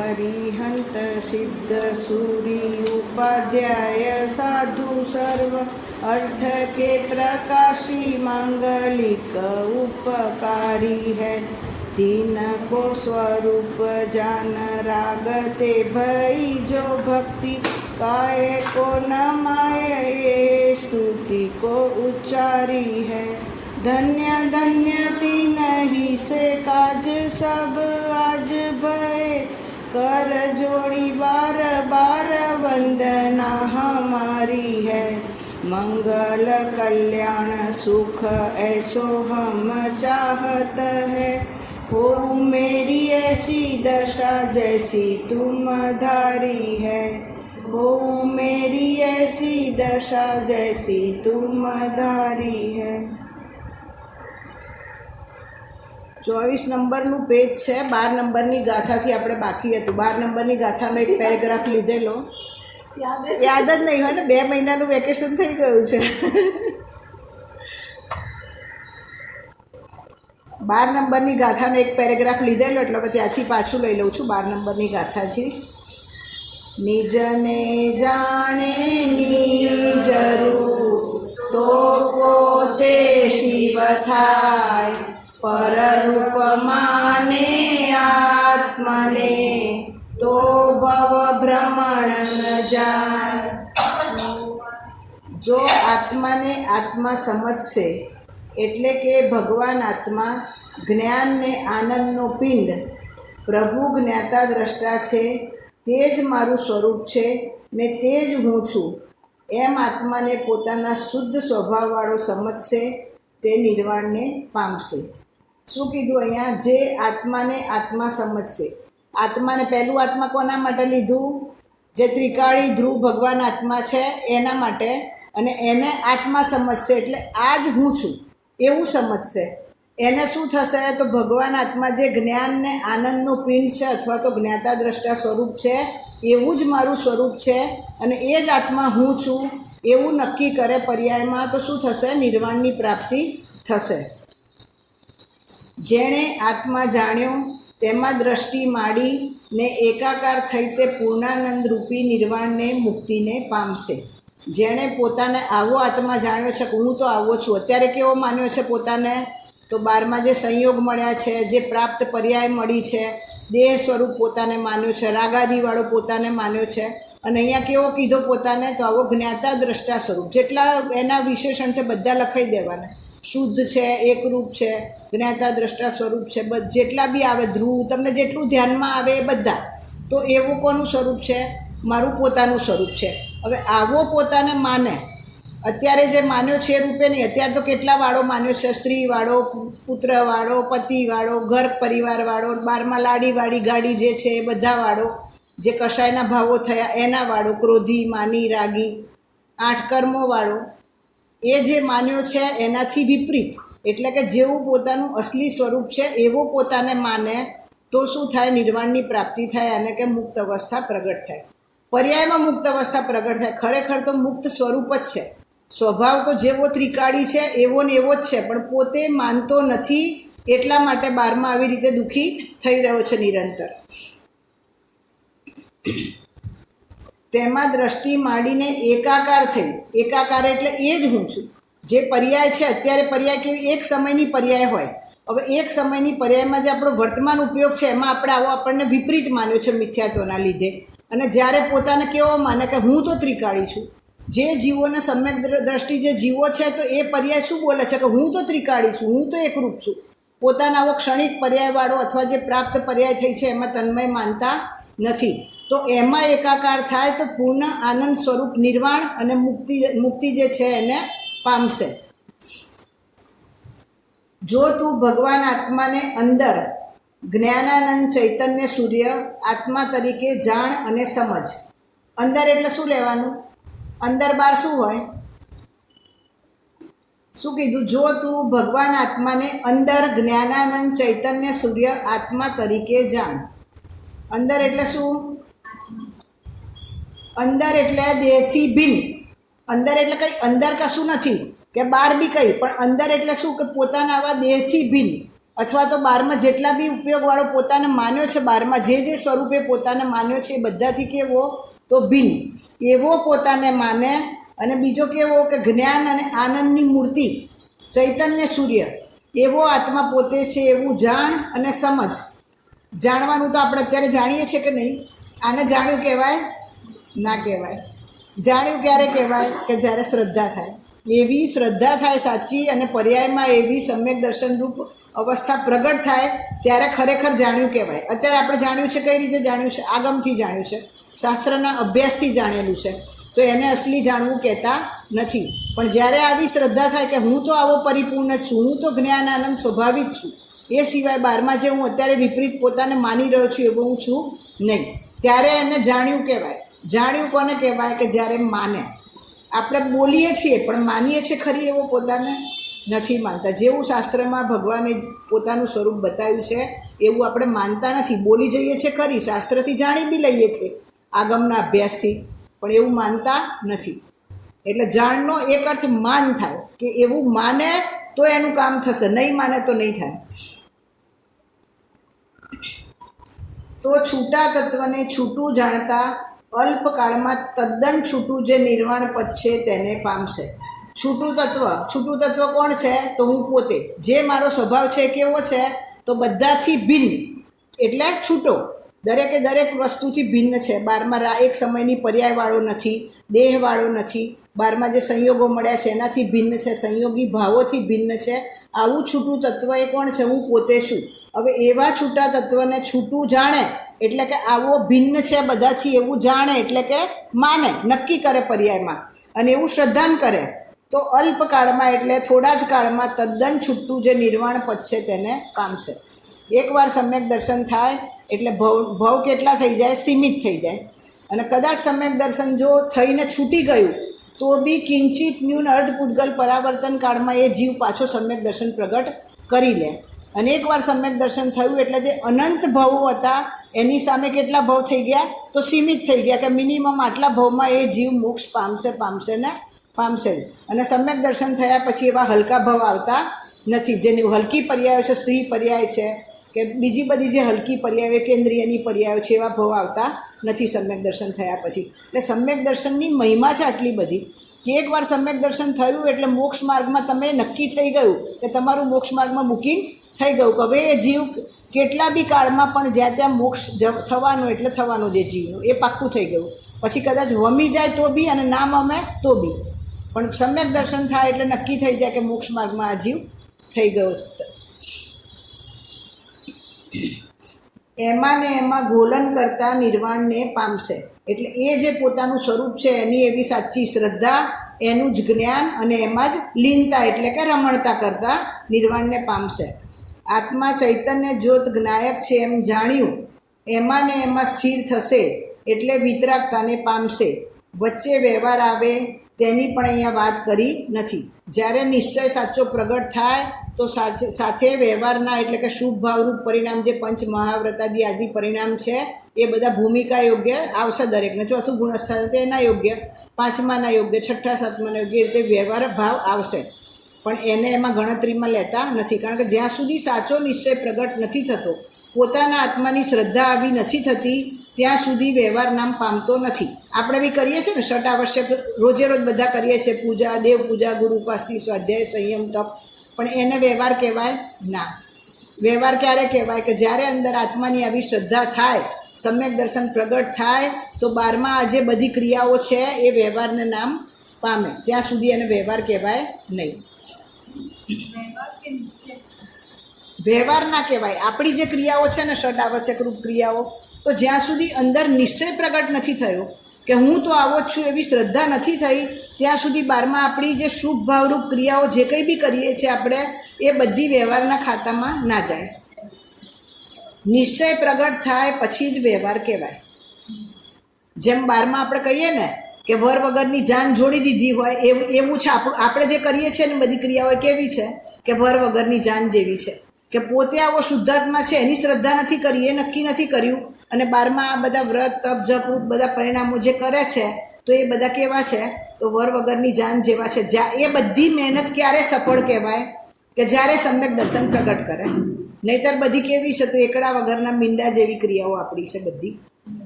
अरिहंत सिद्ध सूरी उपाध्याय साधु सर्व अर्थ के प्रकाशी मांगलिक उपकारी है। तीन को स्वरूप जान रागते भई जो भक्ति काय को न माये ये स्तुति को उच्चारी है। धन्य धन्य तीन ही से काज सब आज भय कर जोड़ी बार बार वंदना हमारी है। मंगल कल्याण सुख ऐसो हम चाहत है। हो मेरी ऐसी दशा जैसी तुम धारी है। हो मेरी ऐसी दशा जैसी तुम धारी है। 24 નંબરનું પેજ છે। 12 નંબરની ગાથાથી આપણે બાકી હતું। 12 નંબરની ગાથાનો એક પેરેગ્રાફ લીધેલો, યાદ જ નહીં હોય ને, 2 મહિનાનું વેકેશન થઈ ગયું છે। 12 નંબરની ગાથાનો એક પેરેગ્રાફ લીધેલો એટલે હવે ત્યાંથી પાછું લઈ લઉં છું। 12 નંબરની ગાથાથી નિજને જાણે નિજ રૂપ તો પોતે શિવ થાય। પરરૂપ માને આત્મને તો ભવ ભ્રમણ ન જાય। જો આત્માને આત્મા સમજશે એટલે કે ભગવાન આત્મા જ્ઞાન ને આનંદનો પિંડ પ્રભુ જ્ઞાતા દ્રષ્ટા છે, તે જ મારું સ્વરૂપ છે ને તે જ હું છું એમ આત્માને પોતાના શુદ્ધ સ્વભાવવાળો સમજશે તે નિર્વાણને પામશે। શું કીધું અહીંયા? જે આત્માને આત્મા સમજશે। આત્માને પહેલું આત્મા કોના માટે લીધું? જે ત્રિકાળી ધ્રુવ ભગવાન આત્મા છે એના માટે, અને એને આત્મા સમજશે એટલે આ જ હું છું એવું સમજશે। એને શું થશે? તો ભગવાન આત્મા જે જ્ઞાન ને આનંદનું પિંડ છે અથવા તો જ્ઞાતા દ્રષ્ટા સ્વરૂપ છે એવું જ મારું સ્વરૂપ છે અને એ જ આત્મા હું છું એવું નક્કી કરે પર્યાયમાં, તો શું થશે? નિર્વાણની પ્રાપ્તિ થશે। જેણે આત્મા જાણ્યો તેમાં દ્રષ્ટિ માંડી ને એકાકાર થઈ તે પૂર્ણાનંદ રૂપી નિર્વાણને મુક્તિને પામશે। જેણે પોતાને આવો આત્મા જાણ્યો છે કે હું તો આવો છું, અત્યારે કેવો માન્યો છે પોતાને? તો 12માં જે સંયોગ મળ્યા છે, જે પ્રાપ્ત પર્યાય મળી છે, દેહ સ્વરૂપ પોતાને માન્યો છે, રાગાદીવાળો પોતાને માન્યો છે, અને અહીંયા કેવો કીધો પોતાને? તો આવો જ્ઞાતા દ્રષ્ટા સ્વરૂપ, જેટલા એના વિશેષણ છે બધા લખાઈ દેવાના। શુદ્ધ છે, એકરૂપ છે, જ્ઞાતા દ્રષ્ટા સ્વરૂપ છે, જેટલા બી આવે ધ્રુવ, તમને જેટલું ધ્યાનમાં આવે એ બધા, તો એવું કોનું સ્વરૂપ છે? મારું પોતાનું સ્વરૂપ છે। હવે આવો પોતાને માને, અત્યારે જે માન્યો છે એ રૂપે નહીં, અત્યારે તો કેટલા વાળો માન્યો છે? સ્ત્રીવાળો, પુત્રવાળો, પતિવાળો, ઘર પરિવારવાળો, 12માં લાડીવાળી ગાડી જે છે એ બધાવાળો, જે કશાયના ભાવો થયા એના વાળો, ક્રોધી, માની, રાગી, 8 કર્મોવાળો, એ જે માન્યો છે એનાથી વિપરીત, એટલે કે જેવું પોતાનું અસલી સ્વરૂપ છે એવો પોતાને માને તો શું થાય? નિર્વાણની પ્રાપ્તિ થાય, અને કે મુક્ત અવસ્થા પ્રગટ થાય। પર્યાયમાં મુક્ત અવસ્થા પ્રગટ થાય। ખરેખર તો મુક્ત સ્વરૂપ જ છે, સ્વભાવ તો જેવો ત્રિકાળી છે એવો ને એવો જ છે, પણ પોતે માનતો નથી એટલા માટે 12માં આવી રીતે દુઃખી થઈ રહ્યો છે નિરંતર। તેમાં દ્રષ્ટિ માંડીને એકાકાર થઈ, એકાકાર એટલે એ જ હું છું। જે પર્યાય છે અત્યારે, પર્યાય કેવી? એક સમયની પર્યાય હોય। હવે એક સમયની પર્યાયમાં જે આપણો વર્તમાન ઉપયોગ છે એમાં આપણે આવો આપણને વિપરીત માન્યો છે મિથ્યાત્વના લીધે, અને જ્યારે પોતાને કેવો માને કે હું તો ત્રિકાળી છું, જે જીવોને સમ્યક દ્રષ્ટિ જે જીવો છે તો એ પર્યાય શું બોલે છે? કે હું તો ત્રિકાળી છું, હું તો એકરૂપ છું। પોતાના આવો ક્ષણિક પર્યાયવાળો અથવા જે પ્રાપ્ત પર્યાય થઈ છે એમાં તન્મય માનતા નથી, તો એમાં એકાકાર થાય તો પૂર્ણ આનંદ સ્વરૂપ નિર્વાણ અને મુક્તિ જે છે એને પામશે। જો તું ભગવાન આત્માને અંદર જ્ઞાનાનંદ ચૈતન્ય સૂર્ય આત્મા તરીકે જાણ અને સમજ। અંદર એટલે શું લેવાનું? અંદર બાર શું હોય? શું કીધું? જો તું ભગવાન આત્માને અંદર જ્ઞાનાનંદ ચૈતન્ય સૂર્ય આત્મા તરીકે જાણ। અંદર એટલે શું? અંદર એટલે દેહથી ભિન્ન। અંદર એટલે કંઈ અંદર કશું નથી કે બહાર બી કંઈ, પણ અંદર એટલે શું? કે પોતાના આવા દેહથી ભિન્ન, અથવા તો બારમાં જેટલા બી ઉપયોગવાળો પોતાને માન્યો છે, બારમાં જે સ્વરૂપે પોતાને માન્યો છે એ બધાથી કેવો તો ભિન્ન, એવો પોતાને માને. અને બીજો કેવો કે જ્ઞાન અને આનંદની મૂર્તિ ચૈતન્ય સૂર્ય એવો આત્મા પોતે છે એવું જાણ અને સમજ. જાણવાનું તો આપણે અત્યારે જાણીએ છીએ કે નહીં? આને જાણ્યું કહેવાય? ના કહેવાય. જાણ્યું ક્યારે કહેવાય? કે જ્યારે શ્રદ્ધા થાય. એવી શ્રદ્ધા થાય સાચી અને પર્યાયમાં એવી સમ્યક દર્શનરૂપ અવસ્થા પ્રગટ થાય ત્યારે ખરેખર જાણ્યું કહેવાય. અત્યારે આપણે જાણ્યું છે, કઈ રીતે જાણ્યું છે? આગમથી જાણ્યું છે, શાસ્ત્રના અભ્યાસથી જાણેલું છે, તો એને અસલી જાણવું કહેતા નથી. પણ જ્યારે આવી શ્રદ્ધા થાય કે હું તો આવો પરિપૂર્ણ જ છું, હું તો જ્ઞાન આનંદ સ્વાભાવિક છું, એ સિવાય બારમાં જે હું અત્યારે વિપરીત પોતાને માની રહ્યો છું એવો હું છું નહીં, ત્યારે એને જાણ્યું કહેવાય. જાણ્યું કોને કહેવાય? કે જ્યારે માને. આપણે બોલીએ છીએ પણ માનીએ છીએ ખરી એવો પોતાને નથી માનતા. જેવું શાસ્ત્રમાં ભગવાને પોતાનું સ્વરૂપ બતાવ્યું છે એવું આપણે માનતા નથી. બોલી જઈએ છીએ ખરી, શાસ્ત્રથી જાણી બી લઈએ છીએ આગમના અભ્યાસથી, પણ એવું માનતા નથી. એટલે જાણનો એક અર્થ માન થાય કે એવું માને તો એનું કામ થશે, નહીં માને તો નહીં થાય. તો છૂટા તત્વને છૂટું જાણતા અલ્પકાળમાં તદ્દન છૂટું જે નિર્વાણ પદ છે તેને પામશે. છૂટું તત્વ કોણ છે? તો હું પોતે. જે મારો સ્વભાવ છે કેવો છે? તો બધાથી ભિન્ન, એટલે છૂટો. દરેકે દરેક વસ્તુથી ભિન્ન છે. બારમાં એક સમયની પર્યાયવાળો નથી, દેહવાળો નથી. બારમાં જે સંયોગો મળ્યા છે એનાથી ભિન્ન છે, સંયોગી ભાવોથી ભિન્ન છે. આવું છૂટું તત્વ એ કોણ છે? હું પોતે છું. હવે એવા છૂટા તત્વને છૂટું જાણે એટલે કે આવો ભિન્ન છે બધાથી એવું જાણે એટલે કે માને, નક્કી કરે પર્યાયમાં, અને એવું શ્રદ્ધાન કરે તો અલ્પકાળમાં એટલે થોડા જ કાળમાં તદ્દન છૂટું જે નિર્વાણ પદ છે તેને પામશે. એકવાર સમ્યક દર્શન થાય એટલે ભવ કેટલા થઈ જાય? સીમિત થઈ જાય. અને કદાચ સમ્યક દર્શન જો થઈને છૂટી ગયું તો બી કિંચિત ન્યૂન અર્ધપૂતગલ પરાવર્તન કાળમાં એ જીવ પાછો સમ્યક દર્શન પ્રગટ કરી લે. અને એકવાર સમ્યક દર્શન થયું એટલે જે અનંત ભવો હતા એની સામે કેટલા ભવ થઈ ગયા? તો સીમિત થઈ ગયા કે મિનિમમ આટલા ભવમાં એ જીવ મોક્ષ પામશે ને પામશે જ. અને સમ્યક દર્શન થયા પછી એવા હલકા ભવ આવતા નથી. જેની હલકી પર્યાયો છે, સ્ત્રી પર્યાય છે કે બીજી બધી જે હલકી પર્યાયો, કેન્દ્રિયની પર્યાયો છે, એવા ભવ આવતા નથી સમ્યક દર્શન થયા પછી. એટલે સમ્યક દર્શનની મહિમા છે આટલી બધી કે એકવાર સમ્યક દર્શન થયું એટલે મોક્ષ માર્ગમાં તમે નક્કી થઈ ગયું કે તમારું મોક્ષ માર્ગમાં બુકિંગ થઈ ગયું કે હવે એ જીવ કેટલા બી કાળમાં પણ જ્યાં ત્યાં મોક્ષ થવાનું એટલે થવાનું, જે જીવનું એ પાક્કું થઈ ગયું. પછી કદાચ વમી જાય તો બી અને ના વમે તો બી, પણ સમ્યક દર્શન થાય એટલે નક્કી થઈ જાય કે મોક્ષ માર્ગમાં આ જીવ થઈ ગયો છે. એમાં ને એમાં ગોલન કરતા નિર્વાણને પામશે. એટલે એ જે પોતાનું સ્વરૂપ છે એની એવી સાચી શ્રદ્ધા, એનું જ જ્ઞાન અને એમાં જ લીનતા એટલે કે રમણતા કરતા નિર્વાણને પામશે. આત્મા ચૈતન્ય જ્યોત જ્ઞાયક છે એમ જાણ્યું, એમાં ને એમાં સ્થિર થશે એટલે વિતરાગતાને પામશે. વચ્ચે વ્યવહાર આવે તેની પણ અહીંયા વાત કરી નથી. જ્યારે નિશ્ચય સાચો પ્રગટ થાય તો સાથે વ્યવહારના એટલે કે શુભ ભાવરૂપ પરિણામ, જે પંચ મહાવ્રતાદી આદિ પરિણામ છે એ બધા ભૂમિકા યોગ્ય આવશે દરેકને. ચોથું ગુણસ્થાન તો એના યોગ્ય, પાંચમાના યોગ્ય, છઠ્ઠા સાતમાના યોગ્ય, એ રીતે વ્યવહાર ભાવ આવશે. પણ એને એમાં ગણતરીમાં લેતા નથી, કારણ કે જ્યાં સુધી સાચો નિશ્ચય પ્રગટ નથી થતો, પોતાના આત્માની શ્રદ્ધા આવી નથી થતી, ત્યાં સુધી વ્યવહાર નામ પામતો નથી. આપણે બી કરીએ છીએ ને ષટ આવશ્યક, રોજે રોજ બધા કરીએ છીએ, પૂજા, દેવ પૂજા, ગુરુ ઉપાસતિ, સ્વાધ્યાય, સંયમ, તપ, પણ એને વ્યવહાર કહેવાય ના. વ્યવહાર ક્યારે કહેવાય? કે જ્યારે અંદર આત્માની આવી શ્રદ્ધા થાય, સમ્યક દર્શન પ્રગટ થાય તો બારમાં આ જે બધી ક્રિયાઓ છે એ વ્યવહારને નામ પામે, ત્યાં સુધી એને વ્યવહાર કહેવાય નહીં. વ્યવહાર ના કહેવાય. આપણી જે ક્રિયાઓ છે ને ષટ આવશ્યક રૂપ ક્રિયાઓ, તો જ્યાં સુધી અંદર નિશ્ચય પ્રગટ નથી થયો કે હું તો આવો જ છું એવી શ્રદ્ધા નથી થઈ, ત્યાં સુધી બારમાં આપણી જે શુભ ભાવરૂપ ક્રિયાઓ જે કંઈ બી કરીએ છીએ આપણે, એ બધી વ્યવહારના ખાતામાં ના જાય. નિશ્ચય પ્રગટ થાય પછી જ વ્યવહાર કહેવાય. જેમ બારમાં આપણે કહીએ ને કે વર વગરની જાન જોડી દીધી હોય એવું છે. આપણે જે કરીએ છીએ ને બધી ક્રિયાઓ કેવી છે કે વર વગરની જાન જેવી છે, કે પોતે આવો શુદ્ધાત્મા છે એની શ્રદ્ધા નથી કરી, એ નક્કી નથી કર્યું, અને બારમાં આ બધા વ્રત, તપ, જપ રૂપ બધા પરિણામો જે કરે છે તો એ બધા કેવા છે? તો વર વગરની જાન જેવા છે. જ્યાં એ બધી મહેનત ક્યારે સફળ કહેવાય? કે જ્યારે સમ્યક દર્શન પ્રગટ કરે. નહીંતર બધી કેવી છે તો એકડા વગરના મીંડા જેવી ક્રિયાઓ આપણી છે બધી.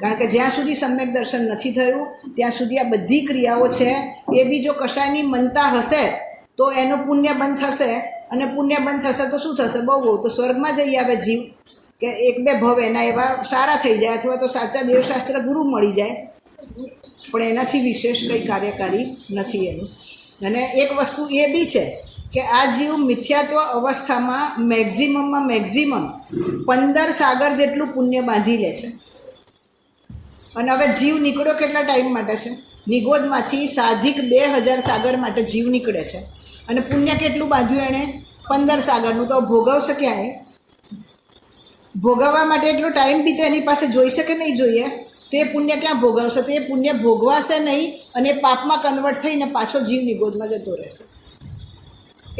કારણ કે જ્યાં સુધી સમ્યક દર્શન નથી થયું ત્યાં સુધી આ બધી ક્રિયાઓ છે એ બી જો કશાયની મનતા હશે તો એનું પુણ્ય બંધ થશે. અને પુણ્ય બંધ થશે તો શું થશે? બહુ તો સ્વર્ગમાં જઈ આવે જીવ, કે એક બે ભવ એના એવા સારા થઈ જાય, અથવા તો સાચા દેવશાસ્ત્ર ગુરુ મળી જાય, પણ એનાથી વિશેષ કંઈ કાર્યકારી નથી એનું. અને એક વસ્તુ એ બી છે કે આ જીવ મિથ્યાત્વ અવસ્થામાં મેક્ઝિમમ 15 સાગર જેટલું પુણ્ય બાંધી લે છે. અને હવે જીવ નીકળ્યો કેટલા ટાઈમ માટે છે? નિગોદમાંથી સાધિક 2000 સાગર માટે જીવ નીકળે છે. અને પુણ્ય કેટલું બાંધ્યું એણે? 15 સાગરનું. તો ભોગવશે ક્યાંય? ભોગવવા માટે એટલો ટાઈમ બી તો એની પાસે જોઈશે કે નહીં જોઈએ? તો એ પુણ્ય ક્યાં ભોગવશે? તો એ પુણ્ય ભોગવાશે નહીં અને પાપમાં કન્વર્ટ થઈને પાછો જીવ નિગોદમાં જતો રહેશે.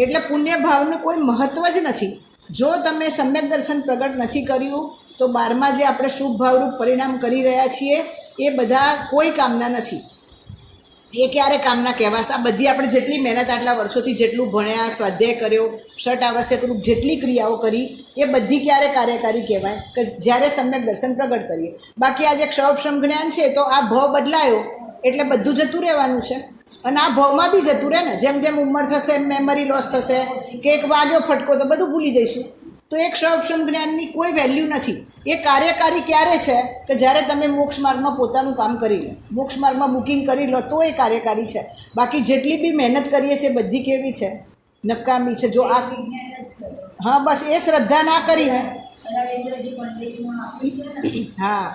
એટલે પુણ્ય ભાવનું કોઈ મહત્ત્વ જ નથી. જો તમે સમ્યક દર્શન પ્રગટ નથી કર્યું તો 12માં જે આપણે શુભ ભાવરૂપ પરિણામ કરી રહ્યા છીએ એ બધા કોઈ કામના નથી. એ ક્યારે કામના કહેવાશે? આ બધી આપણે જેટલી મહેનત આટલા વર્ષોથી જેટલું ભણ્યા, સ્વાધ્યાય કર્યો, ષટ આવશ્યક રૂપ જેટલી ક્રિયાઓ કરી એ બધી ક્યારે કાર્યકારી કહેવાય? કે જ્યારે સમ્યક દર્શન પ્રગટ કરીએ. બાકી આજે ક્ષૌક્ષમ જ્ઞાન છે તો આ ભાવ બદલાયો એટલે બધું જતું રહેવાનું છે. અને આ ભાવમાં બી જતું રહે ને. જેમ જેમ ઉંમર થશે એમ મેમરી લોસ થશે, કે એક વાગ્યો ફટકો તો બધું ભૂલી જઈશું. તો એક ક્ષૌક્ષમ જ્ઞાનની કોઈ વેલ્યુ નથી. એ કાર્યકારી ક્યારે છે? કે જ્યારે તમે મોક્ષ માર્ગમાં પોતાનું કામ કરી લો, મોક્ષ માર્ગમાં બુકિંગ કરી લો તો એ કાર્યકારી છે. બાકી જેટલી બી મહેનત કરીએ છીએ બધી કેવી છે? નકામી છે. જો આ હા બસ એ શ્રદ્ધા ના કરીને હા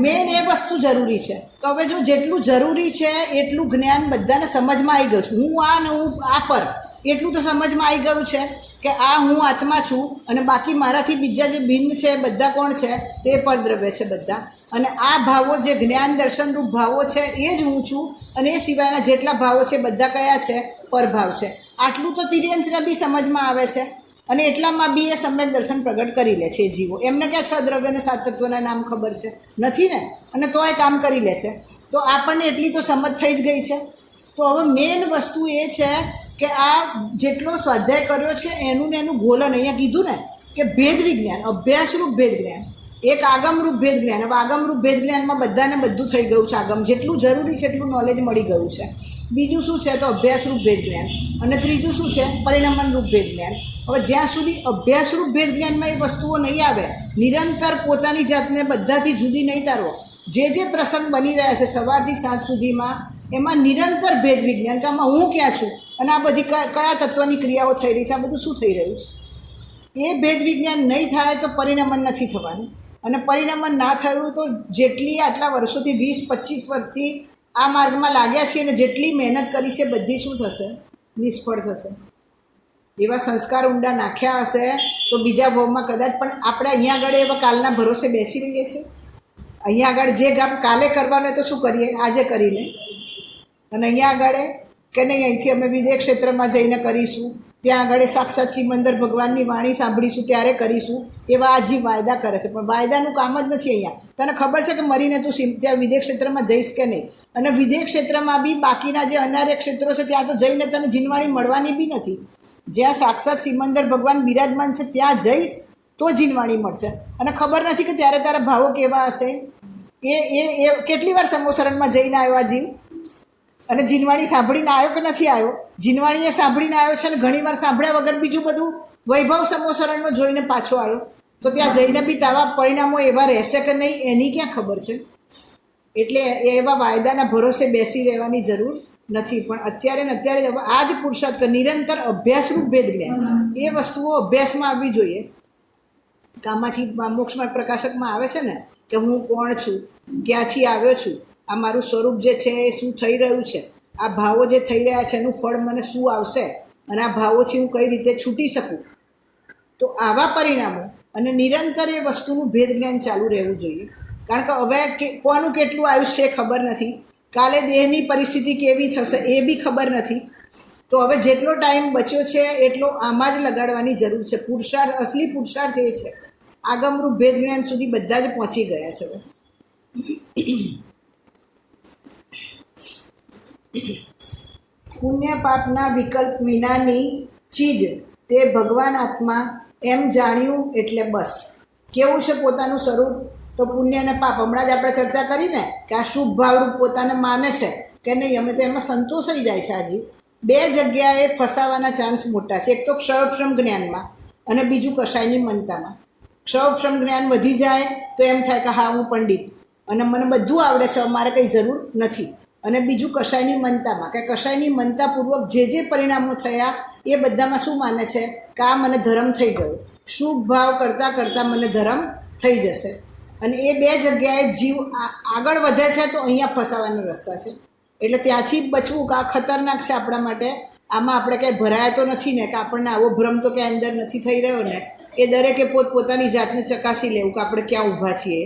મેન એ વસ્તુ જરૂરી છે કે હવે જો જેટલું જરૂરી છે એટલું જ્ઞાન બધાને સમજમાં આવી ગયું છે. હું આ ને હું આ પર એટલું તો સમજમાં આવી ગયું છે કે આ હું આત્મા છું અને બાકી મારાથી બીજા જે ભિન્ન છે બધા કોણ છે? તે પરદ્રવ્ય છે બધા. અને આ ભાવો જે જ્ઞાન દર્શનરૂપ ભાવો છે એ જ હું છું. અને એ સિવાયના જેટલા ભાવો છે બધા કયા છે? પરભાવ છે. આટલું તો તિર્યંશને બી સમજમાં આવે છે. અને એટલામાં બી એ સમ્યક દર્શન પ્રગટ કરી લે છે એ જીવો. એમને ક્યાં 6 દ્રવ્ય અને 7 તત્વના નામ ખબર છે? નથી ને. અને તો એ કામ કરી લે છે. તો આપણને એટલી તો સમજ થઈ જ ગઈ છે. તો હવે મેન વસ્તુ એ છે કે આ જેટલો સ્વાધ્યાય કર્યો છે એનું ને એનું ગોલન અહીંયા કીધું ને કે ભેદ વિજ્ઞાન, અભ્યાસરૂપ ભેદ જ્ઞાન, એક આગમરૂપ ભેદ જ્ઞાન. હવે આગમરૂપ ભેદ જ્ઞાનમાં બધાને બધું થઈ ગયું છે. આગમ જેટલું જરૂરી છે એટલું નોલેજ મળી ગયું છે. બીજું શું છે? તો અભ્યાસરૂપ ભેદ જ્ઞાન. અને ત્રીજું શું છે? પરિણમનરૂપ ભેદ જ્ઞાન. હવે જ્યાં સુધી અભ્યાસરૂપ ભેદ જ્ઞાનમાં એ વસ્તુઓ નહીં આવે, નિરંતર પોતાની જાતને બધાથી જુદી નહીં તારવો. જે પ્રસંગ બની રહ્યા છે સવારથી સાંજ સુધીમાં એમાં નિરંતર ભેદ વિજ્ઞાન કે આમાં હું ક્યાં છું અને આ બધી કયા તત્વની ક્રિયાઓ થઈ રહી છે, આ બધું શું થઈ રહ્યું છે. એ ભેદ વિજ્ઞાન નહીં થાય તો પરિણમન નથી થવાનું. અને પરિણમન ના થયું તો જેટલી આટલા વર્ષોથી 20-25 વર્ષથી આ માર્ગમાં લાગ્યા છીએ અને જેટલી મહેનત કરી છે બધી શું થશે? નિષ્ફળ થશે. એવા સંસ્કાર ઊંડા નાખ્યા હશે તો બીજા ભાવમાં કદાચ. પણ આપણે અહીંયા આગળ એવા કાલના ભરોસે બેસી રહીએ છીએ. અહીંયા આગળ જે કામ કાલે કરવાનું તો શું કરીએ? આજે કરી લે. અને અહીંયા આગળ કે નહીં અહીંથી અમે વિદેશ ક્ષેત્રમાં જઈને કરીશું, ત્યાં આગળ સાક્ષાત સિમંદર ભગવાનની વાણી સાંભળીશું ત્યારે કરીશું, એવા આ જીવ વાયદા કરે છે. પણ વાયદાનું કામ જ નથી અહીંયા. તને ખબર છે કે મરીને તું ત્યાં વિદેશ ક્ષેત્રમાં જઈશ કે નહીં? અને વિદેશ ક્ષેત્રમાં બી બાકીના જે અનાર્ય ક્ષેત્રો છે ત્યાં તો જઈને તને જીનવાણી મળવાની બી નથી. જ્યાં સાક્ષાત સિમંદર ભગવાન બિરાજમાન છે ત્યાં જઈશ તો જીનવાણી મળશે. અને ખબર નથી કે ત્યારે તારા ભાવો કેવા હશે. એ કેટલી વાર સમોસરણમાં જઈને આવ્યો આ જીવ અને જીનવાણી સાંભળીને આવ્યો કે નથી આવ્યો? જીનવાણીએ સાંભળીને આવ્યો છે અને ઘણીવાર સાંભળ્યા વગર બીજું બધું વૈભવ સમોસરણનો જોઈને પાછો આવ્યો. તો ત્યાં જઈને બી તાવા પરિણામો એવા રહેશે કે નહીં એની ક્યાં ખબર છે? એટલે એવા વાયદાના ભરોસે બેસી રહેવાની જરૂર નથી. પણ અત્યારે ને અત્યારે આ જ પુરુષાર્થ નિરંતર અભ્યાસરૂપ ભેદ જ્ઞાન એ વસ્તુઓ અભ્યાસમાં આવવી જોઈએ. કામાંથી મોક્ષમાં પ્રકાશકમાં આવે છે ને કે હું કોણ છું, ક્યાંથી આવ્યો છું, આ મારું સ્વરૂપ જે છે એ શું થઈ રહ્યું છે, આ ભાવો જે થઈ રહ્યા છે એનું ફળ મને શું આવશે અને આ ભાવોથી હું કઈ રીતે છૂટી શકું. તો આવા પરિણામો અને નિરંતર એ વસ્તુનું ભેદ જ્ઞાન ચાલુ રહેવું જોઈએ. કારણ કે હવે કોનું કેટલું આયુષ્ય એ ખબર નથી, કાલે દેહની પરિસ્થિતિ કેવી થશે એ બી ખબર નથી. તો હવે જેટલો ટાઈમ બચ્યો છે એટલો આમાં જ લગાડવાની જરૂર છે. પુરુષાર્થ, અસલી પુરુષાર્થ એ છે. આગમરૂપ ભેદ જ્ઞાન સુધી બધા જ પહોંચી ગયા છે. પુણ્ય પાપના વિકલ્પ વિનાની ચીજ તે ભગવાન આત્મા એમ જાણ્યું એટલે બસ. કેવું છે પોતાનું સ્વરૂપ? તો પુણ્ય અને પાપ હમણાં જ આપણે ચર્ચા કરી ને કે આ શુભ ભાવરૂપ પોતાને માને છે કે નહીં, અમે તો એમાં સંતોષાઈ જાય છે. આજે બે જગ્યાએ ફસાવાના ચાન્સ મોટા છે. એક તો ક્ષયોપશમ જ્ઞાનમાં અને બીજું કશાયની મનતામાં. ક્ષયોપશમ જ્ઞાન વધી જાય તો એમ થાય કે હા હું પંડિત અને મને બધું આવડે છે, મારે કંઈ જરૂર નથી. અને બીજું કશાયની મનતામાં કે કશાયની મનતાપૂર્વક જે પરિણામો થયા એ બધામાં શું માને છે કે આ મને ધર્મ થઈ ગયો, શુભ ભાવ કરતાં કરતાં મને ધર્મ થઈ જશે. અને એ બે જગ્યાએ જીવ આગળ વધે છે તો અહીંયા ફસાવાના રસ્તા છે. એટલે ત્યાંથી બચવું કે આ ખતરનાક છે આપણા માટે, આમાં આપણે કંઈ ભરાયા તો નથી ને, કે આપણને આવો ભ્રમ તો ક્યાંય અંદર નથી થઈ રહ્યો ને. એ દરેકે પોતપોતાની જાતને ચકાસી લેવું કે આપણે ક્યાં ઊભા છીએ.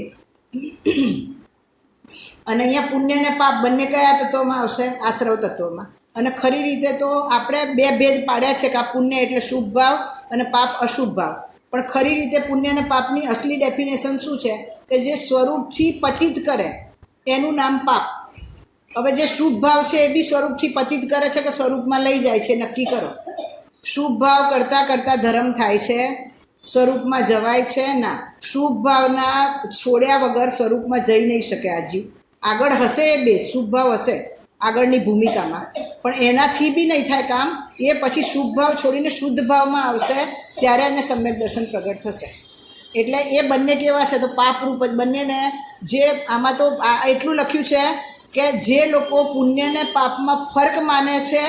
અને અહીંયા પુણ્ય અને પાપ બંને કયા તત્વોમાં આવશે? આશ્રવ તત્વમાં. અને ખરી રીતે તો આપણે બે ભેદ પાડ્યા છે કે આ પુણ્ય એટલે શુભ ભાવ અને પાપ અશુભ ભાવ. પણ ખરી રીતે પુણ્ય અને પાપની અસલી ડેફિનેશન શું છે કે જે સ્વરૂપથી પતિત કરે એનું નામ પાપ. હવે જે શુભ ભાવ છે એ બી સ્વરૂપથી પતિત કરે છે કે સ્વરૂપમાં લઈ જાય છે? નક્કી કરો. શુભ ભાવ કરતાં કરતાં ધર્મ થાય છે, સ્વરૂપમાં જવાય છે ના. શુભ ભાવના છોડ્યા વગર સ્વરૂપમાં જઈ નહીં શકે આ જીવ. આગળ હશે એ બે શુભ ભાવ હશે આગળની ભૂમિકામાં, પણ એનાથી બી નહીં થાય કામ. એ પછી શુભ ભાવ છોડીને શુદ્ધ ભાવમાં આવશે ત્યારે એને સમ્યક દર્શન પ્રગટ થશે. એટલે એ બંને કેવા છે? તો પાપરૂપ જ બંનેને. જે આમાં તો એટલું લખ્યું છે કે જે લોકો પુણ્યને પાપમાં ફર્ક માને છે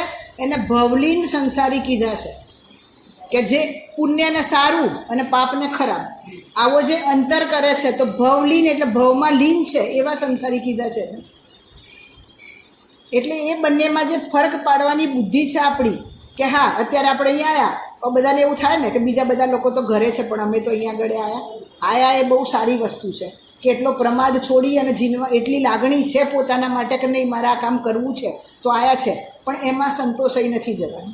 એને ભવલીન સંસારી કીધા છે. કે જે પુણ્યને સારું અને પાપને ખરાબ આવો જે અંતર કરે છે તો ભવલીન એટલે ભવમાં લીન છે એવા સંસારી કીધા છે. એટલે એ બંનેમાં જે ફરક પાડવાની બુદ્ધિ છે આપણી કે હા અત્યારે આપણે અહીંયા આવ્યા તો બધાને એવું થાય ને કે બીજા બધા લોકો તો ઘરે છે પણ અમે તો અહીંયા આગળ આયા એ બહુ સારી વસ્તુ છે. કે એટલો પ્રમાદ છોડી અને જીવનમાં એટલી લાગણી છે પોતાના માટે કે નહીં મારે આ કામ કરવું છે તો આયા છે, પણ એમાં સંતોષાઈ નથી જવાનું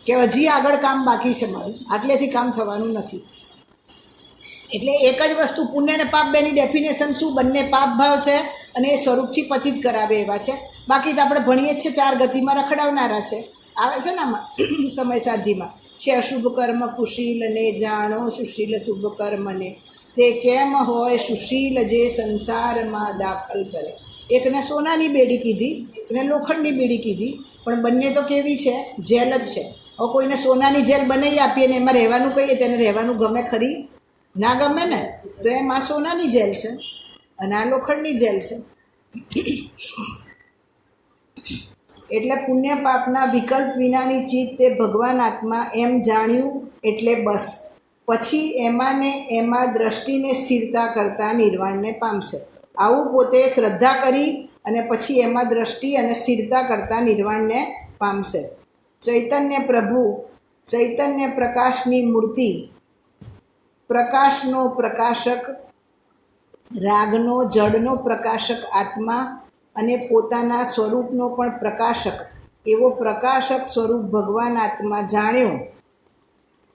કે હજી આગળ કામ બાકી છે મારું, આટલેથી કામ થવાનું નથી. એટલે એક જ વસ્તુ પુણ્ય અને પાપ બેની ડેફિનેશન શું? બંને પાપ ભાવ છે અને એ સ્વરૂપથી પતિત કરાવે એવા છે. બાકી તો આપણે ભણીએ જ છે, ચાર ગતિમાં રખડાવનારા છે. આવે છે ને આમાં સમયસારજીમાં છે અશુભ કર્મ કુશીલ ને જાણો સુશીલ શુભ કર્મને તે કેમ હોય સુશીલ જે સંસારમાં દાખલ કરે. એકને સોનાની બેડી કીધી, એકને લોખંડની બેડી કીધી, પણ બંને તો કેવી છે? જેલ જ છે. હવે કોઈને સોનાની જેલ બનાવી આપીએ ને એમાં રહેવાનું કહીએ તેને રહેવાનું ગમે ખરી? ના ગમે ને. તો એમાં સોનાની જેલ છે અને આ લોખંડની જેલ છે. એટલે પુણ્ય પાપના વિકલ્પ વિનાની ચીજ તે ભગવાન આત્મા એમ જાણ્યું એટલે બસ. પછી એમાં ને એમાં દ્રષ્ટિને સ્થિરતા કરતાં નિર્વાણને પામશે. આવું પોતે શ્રદ્ધા કરી અને પછી એમાં દ્રષ્ટિ અને સ્થિરતા કરતાં નિર્વાણને પામશે. ચૈતન્ય પ્રભુ, ચૈતન્ય પ્રકાશની મૂર્તિ, પ્રકાશનો પ્રકાશક, રાગનો જડનો પ્રકાશક આત્મા અને પોતાના સ્વરૂપનો પણ પ્રકાશક એવો પ્રકાશક સ્વરૂપ ભગવાન આત્મા જાણ્યો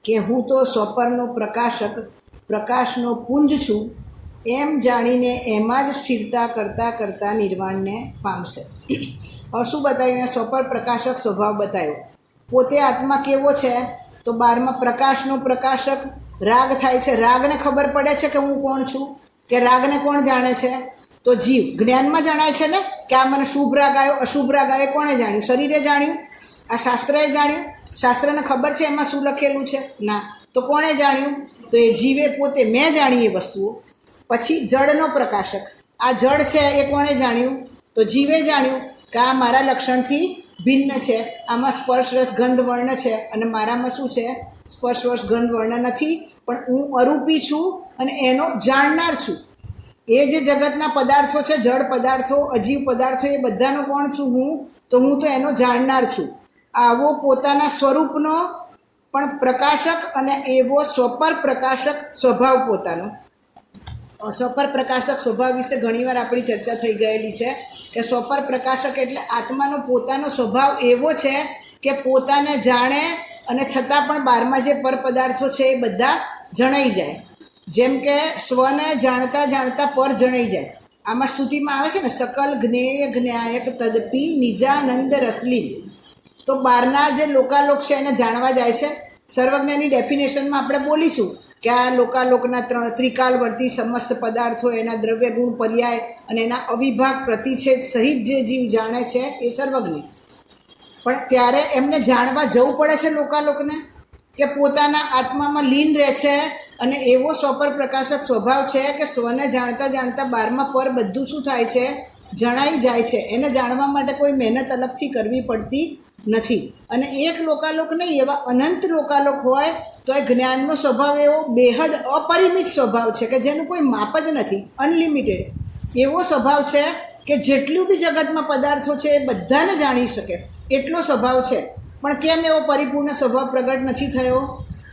કે હું તો સ્વપરનો પ્રકાશક પ્રકાશનો પુંજ છું એમ જાણીને એમાં જ સ્થિરતા કરતાં કરતાં નિર્વાણને પામશે. હવે શું બતાવ્યું? સ્વપર પ્રકાશક સ્વભાવ બતાવ્યો. પોતે આત્મા કેવો છે? તો 12માં પ્રકાશનો પ્રકાશક. રાગ થાય છે, રાગને ખબર પડે છે કે હું કોણ છું? કે રાગને કોણ જાણે છે? તો જીવ. જ્ઞાનમાં જણાય છે ને કે આ મને શુભ રાગ આવ્યો અશુભ રાગ આવ્યો. કોણે જાણ્યું? શરીરે જાણ્યું? આ શાસ્ત્રએ જાણ્યું? શાસ્ત્રને ખબર છે એમાં શું લખેલું છે? ના. તો કોણે જાણ્યું? તો એ જીવે પોતે. મેં જાણી એ વસ્તુઓ. પછી જળનો પ્રકાશક. આ જળ છે એ કોણે જાણ્યું? તો જીવે જાણ્યું કે આ મારા લક્ષણથી ભિન્ન છે, આમાં સ્પર્શ રસ ગંધ વર્ણ છે અને મારામાં શું છે? સ્પર્શ રસ ગંધ વર્ણ નથી, પણ હું અરૂપી છું અને એનો જાણનાર છું. એ જે જગતના પદાર્થો છે, જળ પદાર્થો, અજીવ પદાર્થો, એ બધાનો કોણ છું? હું. તો હું તો એનો જાણનાર છું. આવો પોતાના સ્વરૂપનો પણ પ્રકાશક અને એવો સ્વપર પ્રકાશક સ્વભાવ પોતાનો. સ્વપર પ્રકાશક સ્વભાવ વિશે ઘણીવાર આપણી ચર્ચા થઈ ગયેલી છે કે સ્વપર પ્રકાશક એટલે આત્માનો પોતાનો સ્વભાવ એવો છે કે પોતાને જાણે અને છતાં પણ બહારમાં જે પર પદાર્થો છે એ બધા જણાઈ જાય. જેમ કે સ્વને જાણતા જાણતા પર જણાઈ જાય. આમાં સ્તુતિમાં આવે છે ને, સકલ જ્ઞેય જ્ઞાયક તદપી નિજાનંદ રસલીન. તો બહારના જે લોકાલોક છે એને જાણવા જાય છે. સર્વજ્ઞની ડેફિનેશનમાં આપણે બોલીશું કે આ લોકાલોકના ત્રિકાલવર્તી સમસ્ત પદાર્થો, એના દ્રવ્ય ગુણ પર્યાય અને એના અવિભાગ પ્રતિછેદ સહિત જે જીવ જાણે છે એ સર્વજ્ઞ. પણ ત્યારે એમને જાણવા જવું પડે છે લોકાલોકને, કે પોતાના આત્મામાં લીન રહે છે અને એવો સ્વપર પ્રકાશક સ્વભાવ છે કે સ્વને જાણતા જાણતા બારમાં પર બધું શું થાય છે, જણાઈ જાય છે. એને જાણવા માટે કોઈ મહેનત અલગથી કરવી પડતી નથી. અને એક લોકાલોક નહીં, એવા અનંત લોકાલોક હોય તો એ જ્ઞાનનો સ્વભાવ એવો બેહદ અપરિમિત સ્વભાવ છે કે જેનું કોઈ માપ જ નથી, અનલિમિટેડ એવો સ્વભાવ છે કે જેટલું બી જગતમાં પદાર્થો છે એ બધાને જાણી શકે એટલો સ્વભાવ છે. પણ કેમ એવો પરિપૂર્ણ સ્વભાવ પ્રગટ નથી થયો?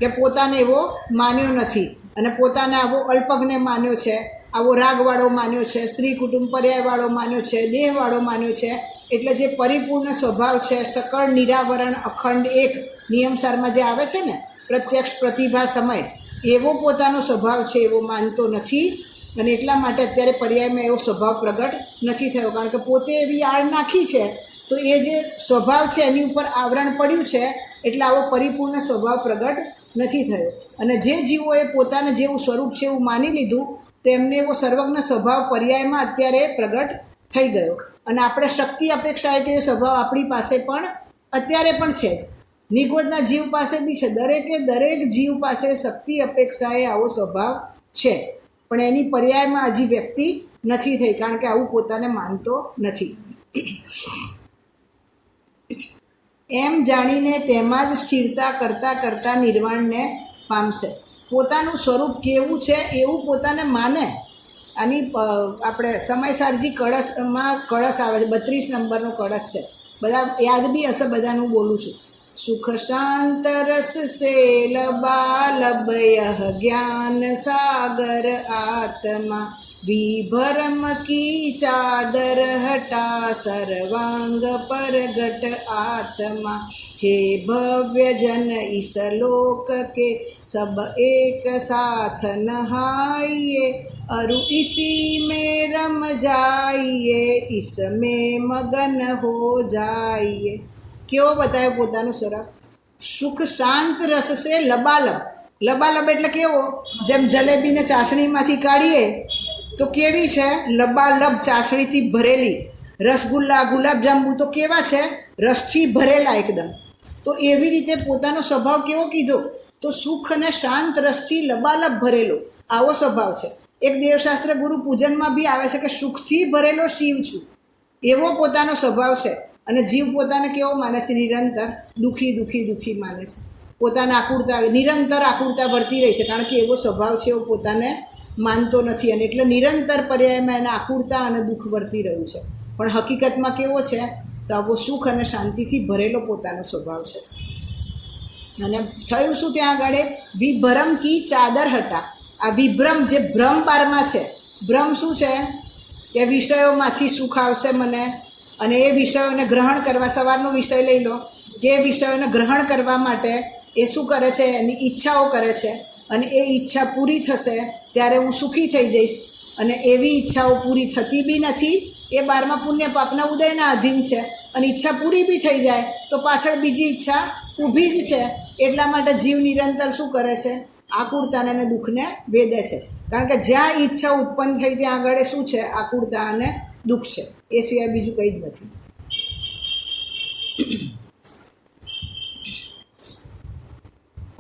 કે પોતાને એવો માન્યો નથી, અને પોતાને આવો અલ્પજ્ઞ માન્યો છે, આવો રાગવાળો માન્યો છે, સ્ત્રી કુટુંબ પર્યાયવાળો માન્યો છે, દેહવાળો માન્યો છે. એટલે જે પરિપૂર્ણ સ્વભાવ છે, સકળ નિરાવરણ અખંડ એક નિયમસારમાં જે આવે છે ને, પ્રત્યક્ષ પ્રતિભા સમય, એવો પોતાનો સ્વભાવ છે એવો માનતો નથી. અને એટલા માટે અત્યારે પર્યાયમાં એવો સ્વભાવ પ્રગટ નથી થયો, કારણ કે પોતે એવી આડ નાખી છે તો એ જે સ્વભાવ છે એની ઉપર આવરણ પડ્યું છે, એટલે આવો પરિપૂર્ણ સ્વભાવ પ્રગટ નથી થયો. અને જે જીવોએ પોતાને જેવું સ્વરૂપ છે એવું માની લીધું તો એમને એવો સર્વજ્ઞ સ્વભાવ પર્યાયમાં અત્યારે પ્રગટ થઈ ગયો. અને આપણે શક્તિ અપેક્ષાએ તો એ સ્વભાવ આપણી પાસે પણ અત્યારે પણ છે જ, નિગોદના જીવ પાસે બી છે. દરેક જીવ પાસે શક્તિ અપેક્ષાએ આવો સ્વભાવ છે, પણ એની પર્યાયમાં હજી વ્યક્તિ નથી થઈ, કારણ કે આવું પોતાને માનતો નથી. એમ જાણીને તેમાં જ સ્થિરતા કરતાં કરતાં નિર્વાણને પામશે. પોતાનું સ્વરૂપ કેવું છે એવું પોતાને માને. આની આપણે સમયસારજી કળશમાં કળશ આવે છે, 32 નંબરનો કળશ છે, બધા યાદ બી હશે, બધાનું બોલું છું. સુખ શાંત રસ સે લબાલબય જ્ઞાન સાગર આત્મા વિભરમ કી ચાદર હટા સર્વાંગ પરગટ આત્મા હે ભવ્ય જન ઇસ લોક કે સબ એક સાથ નહાઈએ अरु इसी में रम जाइए इसमें मगन हो जाइए. કેવો બતાવ્યો પોતાનું સ્વરૂપ? સુખ શાંત રસ સે લબાલબ. લબાલબ એટલે કેવો? જેમ જલેબીને ચાસણીમાંથી કાઢીએ તો કેવી છે? લબાલબ, ચાસણીથી ભરેલી. રસગુલ્લા, ગુલાબજાંબુ તો કેવા છે? રસથી ભરેલા એકદમ. તો એવી રીતે પોતાનો સ્વભાવ કેવો કીધો? તો સુખ અને શાંત રસથી લબાલબ ભરેલો, આવો સ્વભાવ છે. એક દેવશાસ્ત્ર ગુરુ પૂજનમાં બી આવે છે કે સુખથી ભરેલો શિવ છું, એવો પોતાનો સ્વભાવ છે. અને જીવ પોતાને કેવો માને છે? નિરંતર દુઃખી દુઃખી દુઃખી માને છે. પોતાને આકુરતા, નિરંતર આકુરતા ભરતી રહી છે, કારણ કે એવો સ્વભાવ છે, એવો પોતાને માનતો નથી. અને એટલે નિરંતર પર્યાયમાં એને આકુરતા અને દુઃખ વર્તી રહ્યું છે. પણ હકીકતમાં કેવો છે? તો આવો સુખ અને શાંતિથી ભરેલો પોતાનો સ્વભાવ છે. અને થયું શું ત્યાં આગળ? વિભરમ કી ચાદર હટા. આ વિભ્રમ, જે ભ્રમ 12માં છે, ભ્રમ શું છે? કે વિષયોમાંથી સુખ આવશે મને, અને એ વિષયોને ગ્રહણ કરવા, સવારનો વિષય લઈ લો, કે એ વિષયોને ગ્રહણ કરવા માટે એ શું કરે છે? એની ઈચ્છાઓ કરે છે, અને એ ઈચ્છા પૂરી થશે ત્યારે હું સુખી થઈ જઈશ. અને એવી ઈચ્છાઓ પૂરી થતી બી નથી, એ 12મા પુણ્ય પાપના ઉદયના અધીન છે. અને ઈચ્છા પૂરી બી થઈ જાય તો પાછળ બીજી ઈચ્છા ઊભી જ છે. એટલા માટે જીવ નિરંતર શું કરે છે? આકુરતાને અને દુઃખને વેદે છે. કારણ કે જ્યાં ઈચ્છા ઉત્પન્ન થઈ ત્યાં આગળ શું છે? આકુરતા અને દુઃખ છે. એ સિવાય બીજું કંઈ જ નથી.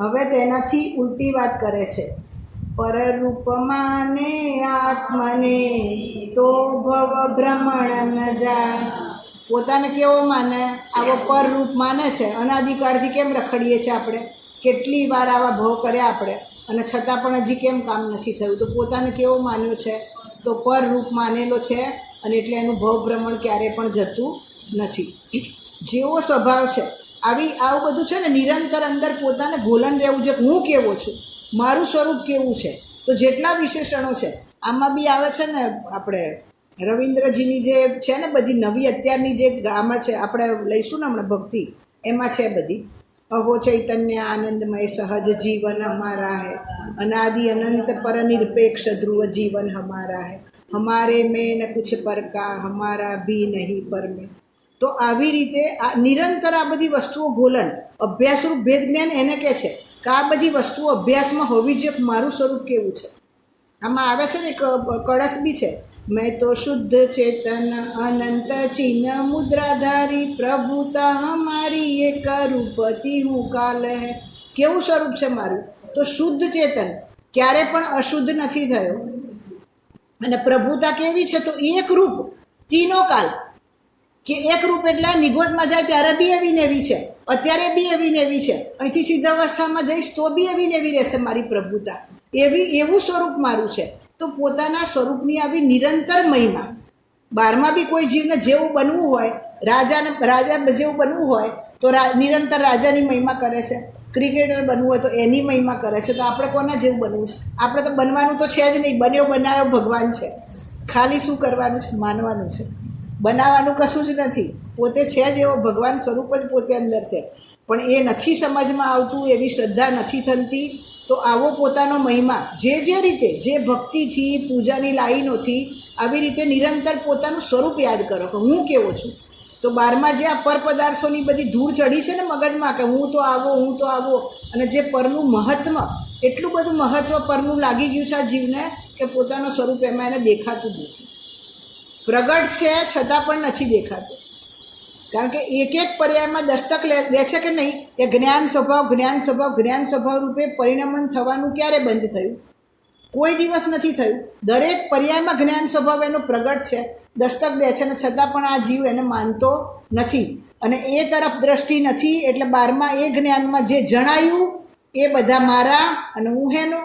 હવે તેનાથી ઉલટી વાત કરે છે. પરરૂપમાને આત્મને તો ભવ ભ્રમણ ન જાય. પોતાને કેવો માને? આવો પરરૂપ માને છે. અનાદિકાળથી કેમ રખડીએ છીએ આપણે? કેટલી વાર આવા ભવ કર્યા આપણે, અને છતાં પણ હજી કેમ કામ નથી થયું? તો પોતાને કેવો માન્યો છે? તો પરરૂપ માનેલો છે, અને એટલે એનું ભવભ્રમણ ક્યારેય પણ જતું નથી. જેવો સ્વભાવ છે, આવું બધું છે ને, નિરંતર અંદર પોતાને ગોલન રહેવું જોઈએ. હું કેવો છું, મારું સ્વરૂપ કેવું છે? તો જેટલા વિશેષણો છે આમાં બી આવે છે ને. આપણે રવિન્દ્રજીની જે છે ને બધી નવી અત્યારની જે આમાં છે, આપણે લઈશું ને હમણાં ભક્તિ, એમાં છે બધી. अहो चैतन्य आनंदमय सहज जीवन हमारा है, अनादि अनंत पर निरपेक्ष ध्रुव जीवन हमारा है, हमारे में न कुछ पर का, हमारा भी नहीं पर में। तो આવી રીતે આ નિરંતર આ બધી વસ્તુઓ ગોલન અભ્યાસરૂપ ભેદ જ્ઞાન એને કહે છે કે આ બધી વસ્તુઓ અભ્યાસમાં હોવી જોઈએ કે મારું સ્વરૂપ કેવું છે। આમાં આવે છે ને એક કળશ બી છે, मैं तो शुद्ध चेतन अनंत चिन्ह मुद्राधारी प्रभुता हमारी एक रूपति हूँ काल है। केवुं स्वरूप छे मारुं? तो शुद्ध चेतन, क्यारे पण अशुद्ध नथी थयो, अने प्रभुता केवी छे? तो एक रूप, तीनो काल, कि एक रूप एटले निगोदमां जाय त्यारे बी एवी ने एवी छे, अत्यारे बी एवी ने एवी छे, અહીંથી સિદ્ધાવસ્થામાં જઈશ તો બી એવી ને એવી રહેશે મારી પ્રભુતા। એવું સ્વરૂપ મારું છે। તો પોતાના સ્વરૂપની આવી નિરંતર મહિમા, બહારમાં બી કોઈ જીવને જેવું બનવું હોય, રાજા જેવું બનવું હોય તો નિરંતર રાજાની મહિમા કરે છે, ક્રિકેટર બનવું હોય તો એની મહિમા કરે છે। તો આપણે કોના જેવું બનવું છે? આપણે તો બનવાનું તો છે જ નહીં, બન્યો બનાવ્યો ભગવાન છે, ખાલી શું કરવાનું છે? માનવાનું છે, બનાવવાનું કશું જ નથી, પોતે છે જ એવો ભગવાન સ્વરૂપ જ પોતે અંદર છે, પણ એ નથી સમજમાં આવતું, એવી શ્રદ્ધા નથી થતી। તો આવો પોતાનો મહિમા જે રીતે, જે ભક્તિથી, પૂજાની લાઈનોથી આવી રીતે નિરંતર પોતાનું સ્વરૂપ યાદ કરો કે હું કેવો છું। તો બારમાં જે આ પર પદાર્થોની બધી ધૂળ ચડી છે ને મગજમાં કે હું તો આવો, અને જે પરનું મહત્ત્વ, એટલું બધું મહત્ત્વ પરનું લાગી ગયું છે આ જીવને કે પોતાનું સ્વરૂપ એમાં એને દેખાતું નથી, પ્રગટ છે છતાં પણ નથી દેખાતું। કારણ કે એક એક પર્યાયમાં દસ્તક લે છે કે નહીં, કે જ્ઞાન સ્વભાવ રૂપે પરિણમન થવાનું ક્યારે બંધ થયું? કોઈ દિવસ નથી થયું। દરેક પર્યાયમાં જ્ઞાન સ્વભાવ એનો પ્રગટ છે, દસ્તક દે છે, ને છતાં પણ આ જીવ એને માનતો નથી અને એ તરફ દ્રષ્ટિ નથી। એટલે 12મા એ જ્ઞાનમાં જે જણાયું એ બધા મારા અને હું હેનો,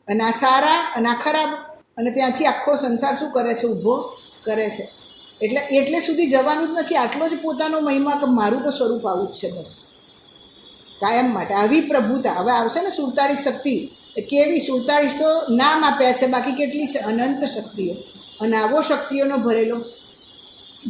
અને આ સારા અને આ ખરાબ, અને ત્યાંથી આખો સંસાર શું કરે છે? ઊભો કરે છે। એટલે સુધી જવાનું જ નથી, આટલો જ પોતાનો મહિમા કે મારું તો સ્વરૂપ આવું જ છે બસ કાયમ માટે। આવી પ્રભુતા હવે આવશે ને 47 શક્તિ, કેવી 47 તો નામ આપ્યા છે, બાકી કેટલી છે? અનંત શક્તિઓ। અને આવો શક્તિઓનો ભરેલો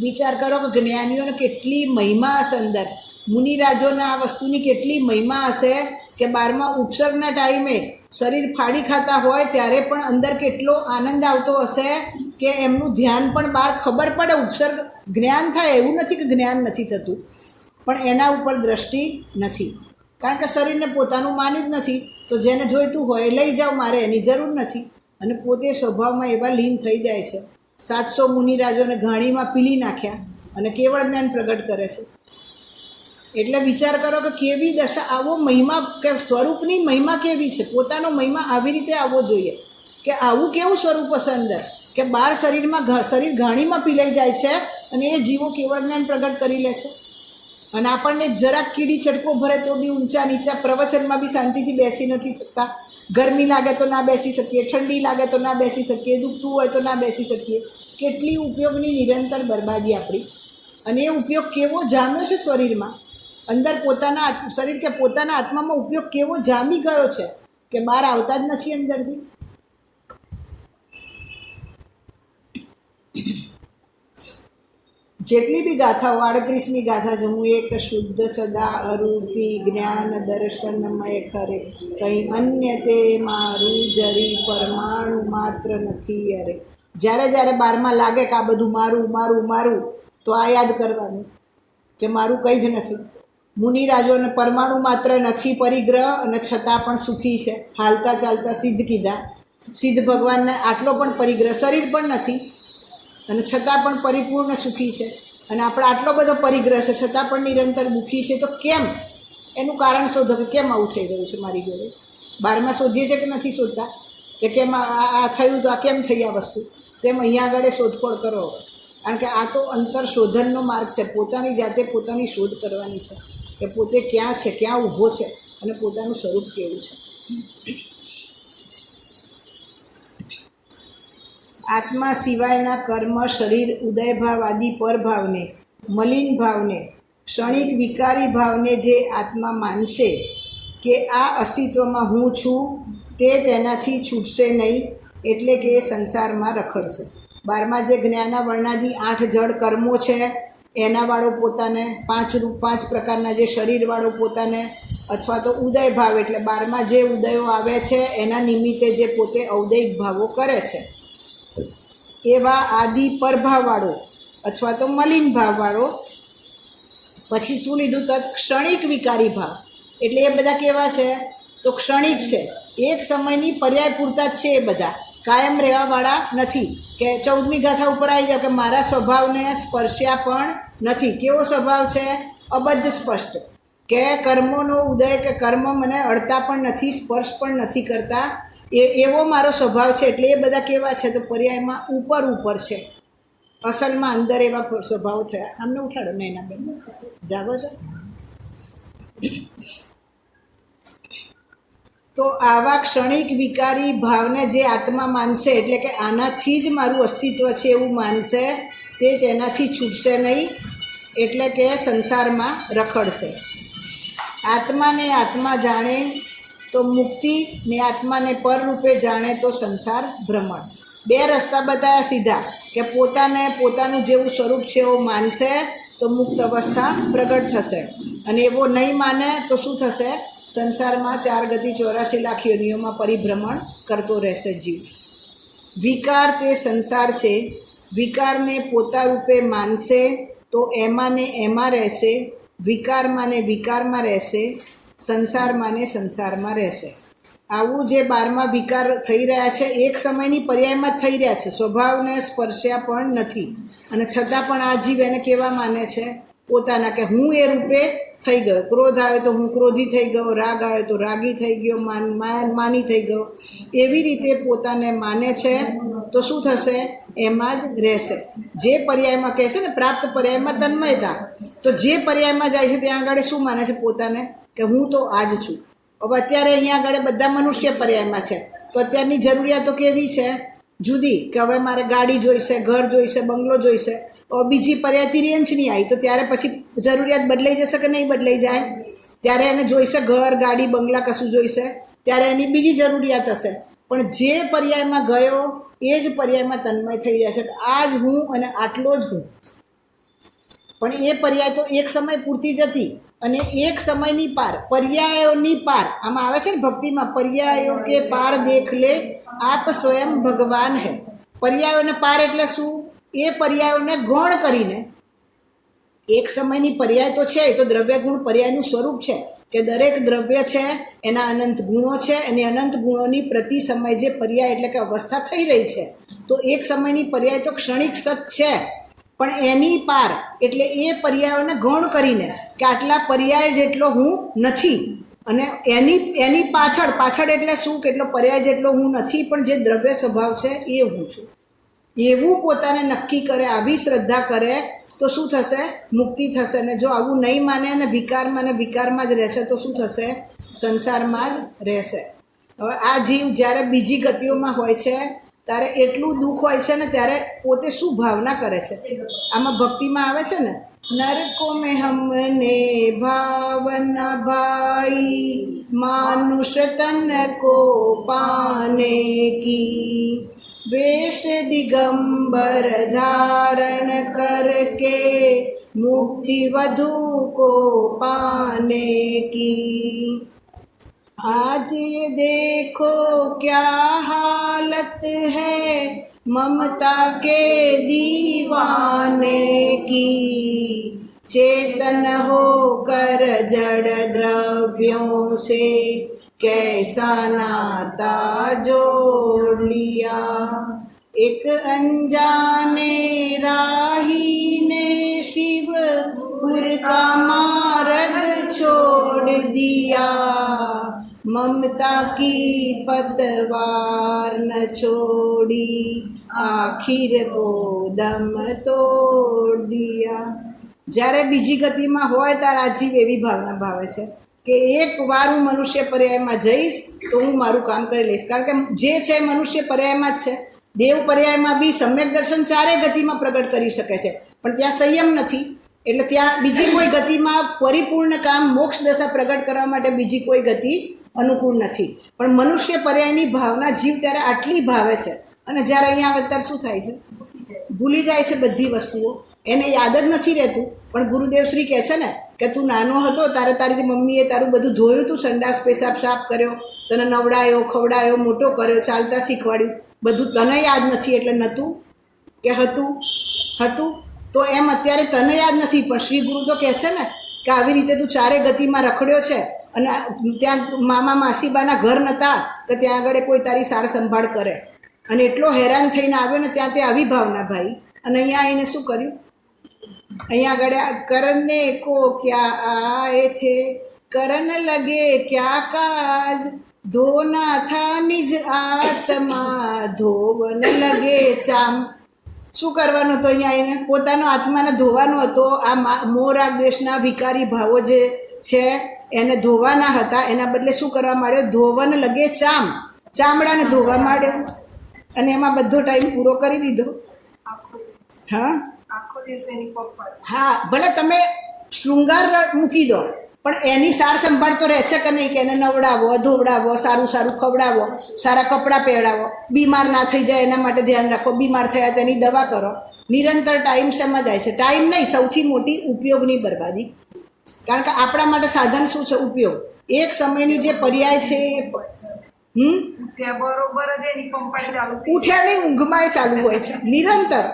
વિચાર કરો કે જ્ઞાનીઓને કેટલી મહિમા હશે અંદર, મુનિરાજોના આ વસ્તુની કેટલી મહિમા હશે કે 12મા ઉપસર્ગના ટાઈમે શરીર ફાડી ખાતા હોય ત્યારે પણ અંદર કેટલો આનંદ આવતો હશે કે એમનું ધ્યાન પણ બહાર ખબર પડે, ઉપસર્ગ જ્ઞાન થાય, એવું નથી કે જ્ઞાન નથી થતું, પણ એના ઉપર દ્રષ્ટિ નથી, કારણ કે શરીરને પોતાનું માન્યું જ નથી। તો જેને જોઈતું હોય એ લઈ જાઓ, મારે એની જરૂર નથી, અને પોતે સ્વભાવમાં એવા લીન થઈ જાય છે। 700 મુનિરાજોને ઘાણીમાં પીલી નાખ્યા અને કેવળ જ્ઞાન પ્રગટ કરે છે। એટલે વિચાર કરો કે કેવી દશા, આવો મહિમા, કે સ્વરૂપની મહિમા કેવી છે, પોતાનો મહિમા આવી રીતે આવવો જોઈએ કે આવું કેવું સ્વરૂપ હશે અંદર કે 12 શરીર ઘાણીમાં પીલાઈ જાય છે અને એ જીવો કેવળ જ્ઞાન પ્રગટ કરી લે છે। અને આપણને જરાક કીડી ચટકો ભરે તો બી ઊંચા નીચા, પ્રવચનમાં બી શાંતિથી બેસી નથી શકતા, ગરમી લાગે તો ના બેસી શકીએ, ઠંડી લાગે તો ના બેસી શકીએ, દુખતું હોય તો ના બેસી શકીએ। કેટલી ઉપયોગની નિરંતર બરબાદી આપણી, અને એ ઉપયોગ કેવો જામ્યો છે શરીરમાં, અંદર પોતાના શરીર કે પોતાના આત્મામાં ઉપયોગ કેવો જામી ગયો છે કે બહાર આવતા જ નથી અંદરથી। જેટલી બી ગાથાઓ, 38મી ગાથા છે, હું એક શુદ્ધ સદા અરૂપી જ્ઞાન દર્શનમય ખરે, કંઈ અન્ય તે મારું જરી પરમાણુ માત્ર નથી અરે। જ્યારે 12માં લાગે કે આ બધું મારું, તો આ યાદ કરવાનું કે મારું કંઈ જ નથી। મુનિરાજોને પરમાણુ માત્ર નથી પરિગ્રહ, અને છતાં પણ સુખી છે, હાલતા ચાલતા સિદ્ધ કીધા, સિદ્ધ ભગવાનને આટલો પણ પરિગ્રહ, શરીર પણ નથી અને છતાં પણ પરિપૂર્ણ સુખી છે, અને આપણે આટલો બધો પરિગ્રહ છે છતાં પણ નિરંતર દુઃખી છે। તો કેમ? એનું કારણ શોધો કે કેમ આવું થઈ રહ્યું છે મારી જોડે। 12માં શોધીએ છીએ કે નથી શોધતા કે કેમ આ થયું, તો આ કેમ થઈ આ વસ્તુ? તેમ અહીંયા આગળ શોધખોળ કરો, કારણ કે આ તો અંતર શોધનનો માર્ગ છે, પોતાની જાતે પોતાની શોધ કરવાની છે કે પોતે ક્યાં છે, ક્યાં ઊભો છે, અને પોતાનું સ્વરૂપ કેવું છે। આત્મા સિવાયના કર્મ, શરીર, ઉદયભાવ આદિ પરભાવને, મલિન ભાવને, ક્ષણિક વિકારી ભાવને જે આત્મા માનશે કે આ અસ્તિત્વમાં હું છું, તે તેનાથી છૂટશે નહીં, એટલે કે એ સંસારમાં રખડશે। 12મા જે જ્ઞાના વર્ણાદિ 8 જડ કર્મો છે એનાવાળો પોતાને, 5 પ્રકારના જે શરીરવાળો પોતાને, અથવા તો ઉદય ભાવ એટલે 12મા જે ઉદયો આવે છે એના નિમિત્તે જે પોતે ઔદયિક ભાવો કરે છે એવા આદિ પરભાવવાળો અથવા તો મલિન ભાવવાળો. પછી શું લીધું? તત ક્ષણિક વિકારી ભાવ, એટલે એ બધા કેવા છે? તો ક્ષણિક છે, એક સમયની પર્યાય પૂરતા જ છે. એ બધા કાયમ રહેવાવાળા નથી કે 14મી ગાથા ઉપર આવી જાવ કે મારા સ્વભાવને સ્પર્શ્યા પણ નથી. કેવો સ્વભાવ છે? અબદ્ધ સ્પષ્ટ, કે કર્મોનો ઉદય કે કર્મ મને અડતા પણ નથી, સ્પર્શ પણ નથી કરતા, એવો મારો સ્વભાવ છે. એટલે એ બધા કેવા છે? તો પર્યાયમાં ઉપર છે, અસલમાં અંદર એવા સ્વભાવ થયા. આમને ઉઠાડો, નૈના બેન જાગો છો. તો આવા ક્ષણિક વિકારી ભાવને જે આત્મા માનશે, એટલે કે આનાથી જ મારું અસ્તિત્વ છે એવું માનશે, તે તેનાથી છૂટશે નહીં, એટલે કે સંસારમાં રખડશે. આત્માને આત્મા જાણે તો મુક્તિ, ને આત્માને પર રૂપે જાણે તો સંસાર ભ્રમણ. 2 રસ્તા બતાવ્યા સીધા, કે પોતાને પોતાનું જેવું સ્વરૂપ છે એવું માનશે તો મુક્ત અવસ્થા પ્રગટ થશે, અને એવો નહીં માને તો શું થશે? સંસારમાં 4 ગતિ 84 લાખ યોનિઓમાં પરિભ્રમણ કરતો રહેશે જીવ. વિકાર તે સંસાર છે, વિકારને પોતા રૂપે માનશે તો એમાં ને એમાં રહેશે, વિકારમાં ને વિકારમાં રહેશે, સંસારમાં ને સંસારમાં રહેશે. આવું જે 12મા વિકાર થઈ રહ્યા છે એક સમયની પર્યાયમાં જ થઈ રહ્યા છે, સ્વભાવને સ્પર્શ્યા પણ નથી, અને છતાં પણ આ જીવ એને કેવા માને છે? પોતાના, કે હું એ રૂપે થઈ ગયો. ક્રોધ આવે તો હું ક્રોધી થઈ ગયો, રાગ આવે તો રાગી થઈ ગયો, માની થઈ ગયો. એવી રીતે પોતાને માને છે તો શું થશે? એમાં જ રહેશે. જે પર્યાયમાં કહે છે ને પ્રાપ્ત પર્યાયમાં તન્મયતા, તો જે પર્યાયમાં જાય છે ત્યાં આગળ શું માને છે પોતાને? કે હું તો આ જ છું. હવે અત્યારે અહીંયા આગળ બધા મનુષ્ય પર્યાયમાં છે, તો અત્યારની જરૂરિયાતો કેવી છે? જુદી, કે હવે મારે ગાડી જોઈશે, ઘર જોઈશે, બંગલો જોઈશે. હવે બીજી પર્યાય તિર્યંચની આવી, તો ત્યારે પછી જરૂરિયાત બદલાઈ જશે કે નહીં બદલાઈ જાય? ત્યારે એને જોઈશે ઘર, ગાડી, બંગલા, કશું જોઈશે, ત્યારે એની બીજી જરૂરિયાત હશે. પણ જે પર્યાયમાં ગયો એ જ પર્યાયમાં તન્મય થઈ જાય છે, આ જ હું અને આટલો જ હું. પણ એ પર્યાય તો એક સમય પૂરતી જ હતી, અને એક સમયની પાર, પર્યાયોની પાર. આમાં આવે છે ને ભક્તિમાં, પર્યાયો કે પાર દેખ લે આપ સ્વયં ભગવાન હૈ. પર્યાયોને પાર એટલે શું? એ પર્યાયોને ગૌણ કરીને, એક સમયની પર્યાય તો છે, એ તો દ્રવ્ય ગુણ પર્યાયનું સ્વરૂપ છે, કે દરેક દ્રવ્ય છે એના અનંત ગુણો છે, અને અનંત ગુણોની પ્રતિ સમય જે પર્યાય એટલે કે અવસ્થા થઈ રહી છે, તો એક સમયની પર્યાય તો ક્ષણિક સત છે, પણ એની પાર એટલે એ પર્યાયોને ગૌણ કરીને કે આટલા પર્યાય જેટલો હું નથી, અને એની પાછળ એટલે શું? કેટલો પર્યાય જેટલો હું નથી, પણ જે દ્રવ્ય સ્વભાવ છે એ હું છું. એવું પોતાને નક્કી કરે, આવી શ્રદ્ધા કરે તો શું થશે? મુક્તિ થશે. ને જો આવું નહીં માને અને વિકારમાં જ રહેશે તો શું થશે? સંસારમાં જ રહેશે. હવે આ જીવ જ્યારે બીજી ગતિઓમાં હોય છે ત્યારે એટલું દુઃખ હોય છે ને, ત્યારે પોતે શું ભાવના કરે છે? આમાં ભક્તિમાં આવે છે ને, નરકો મેં હમને ભાવના ભાઈ માનુષ તન કો પાને કી, वेश दिगंबर धारण करके मुक्ति वधु को पाने की। आज ये देखो क्या हालत है ममता के दीवाने की, चेतन होकर जड़ द्रव्यों से कैसा नाता जोड़ लिया। एक अनजाने राही ने शिवपुर का मार्ग छोड़ दिया, ममता की पतवार न छोड़ी आखिर को दम तोड़ दिया। જ્યારે બીજી ગતિમાં હોય ત્યારે આ જીવ એવી ભાવના ભાવે છે કે એક વાર હું મનુષ્ય પર્યાયમાં જઈશ તો હું મારું કામ કરી લઈશ, કારણ કે જે છે મનુષ્ય પર્યાયમાં જ છે. દેવ પર્યાયમાં બી સમ્યક દર્શન ચારે ગતિમાં પ્રગટ કરી શકે છે, પણ ત્યાં સંયમ નથી, એટલે ત્યાં બીજી કોઈ ગતિમાં પરિપૂર્ણ કામ મોક્ષ દશા પ્રગટ કરવા માટે બીજી કોઈ ગતિ અનુકૂળ નથી. પણ મનુષ્ય પર્યાયની ભાવના જીવ ત્યારે આટલી ભાવે છે, અને જ્યારે અહીંયા આવે ત્યારે શું થાય છે? ભૂલી જાય છે બધી વસ્તુઓ, એને યાદ જ નથી રહેતું. પણ ગુરુદેવ શ્રી કહે છે ને કે તું નાનો હતો તારે તારી મમ્મીએ તારું બધું ધોયું, તું સંડાસ પેશાબ સાફ કર્યો, તને નવડાયો ખવડાયો, મોટો કર્યો, ચાલતા શીખવાડ્યું, બધું તને યાદ નથી એટલે નહોતું કે હતું હતું. તો એમ અત્યારે તને યાદ નથી, પણ શ્રી ગુરુ તો કહે છે ને કે આવી રીતે તું ચારે ગતિમાં રખડ્યો છે અને ત્યાં મામા માસીબાના ઘર નહોતા કે ત્યાં આગળ કોઈ તારી સાર સંભાળ કરે, અને એટલો હેરાન થઈને આવ્યો ને ત્યાં તે આવી ભાવના ભાઈ. અને અહીંયા આવીને શું કર્યું? અહીંયા આગળ કરને કો ક્યાં આએ થે, કરન લગે ક્યાં કાજ, ધોના થા નિજ આત્મા, ધોવન લગે ચામ. શું કરવાનું હતું અહીંયા આવીને? પોતાનો આત્માને ધોવાનો હતો. આ મોહ રાગ દ્વેષના વિકારી ભાવો જે છે એને ધોવાના હતા, એના બદલે શું કરવા માંડ્યો? ધોવન લગે ચામ, ચામડાને ધોવા માંડ્યો. અને એમાં બધો ટાઈમ પૂરો કરી દીધો. હા હા, ભલે તમે શૃંગાર મૂકી દો, પણ એની સાર સંભાળ તો રહે છે કે નહીં? કે એને નવડાવો, ધોવડાવો, સારું સારું ખવડાવો, સારા કપડાં પહેરાવો, બીમાર ના થઈ જાય એના માટે ધ્યાન રાખો, બીમાર થયા તો એની દવા કરો. નિરંતર ટાઈમ શેમાં જાય છે? ટાઈમ નહીં, સૌથી મોટી ઉપયોગની બરબાદી. કારણ કે આપણા માટે સાધન શું છે? ઉપયોગ. એક સમયની જે પર્યાય છે એ ઉઠ્યા નહીં, ઊંઘમાં એ ચાલુ હોય છે નિરંતર.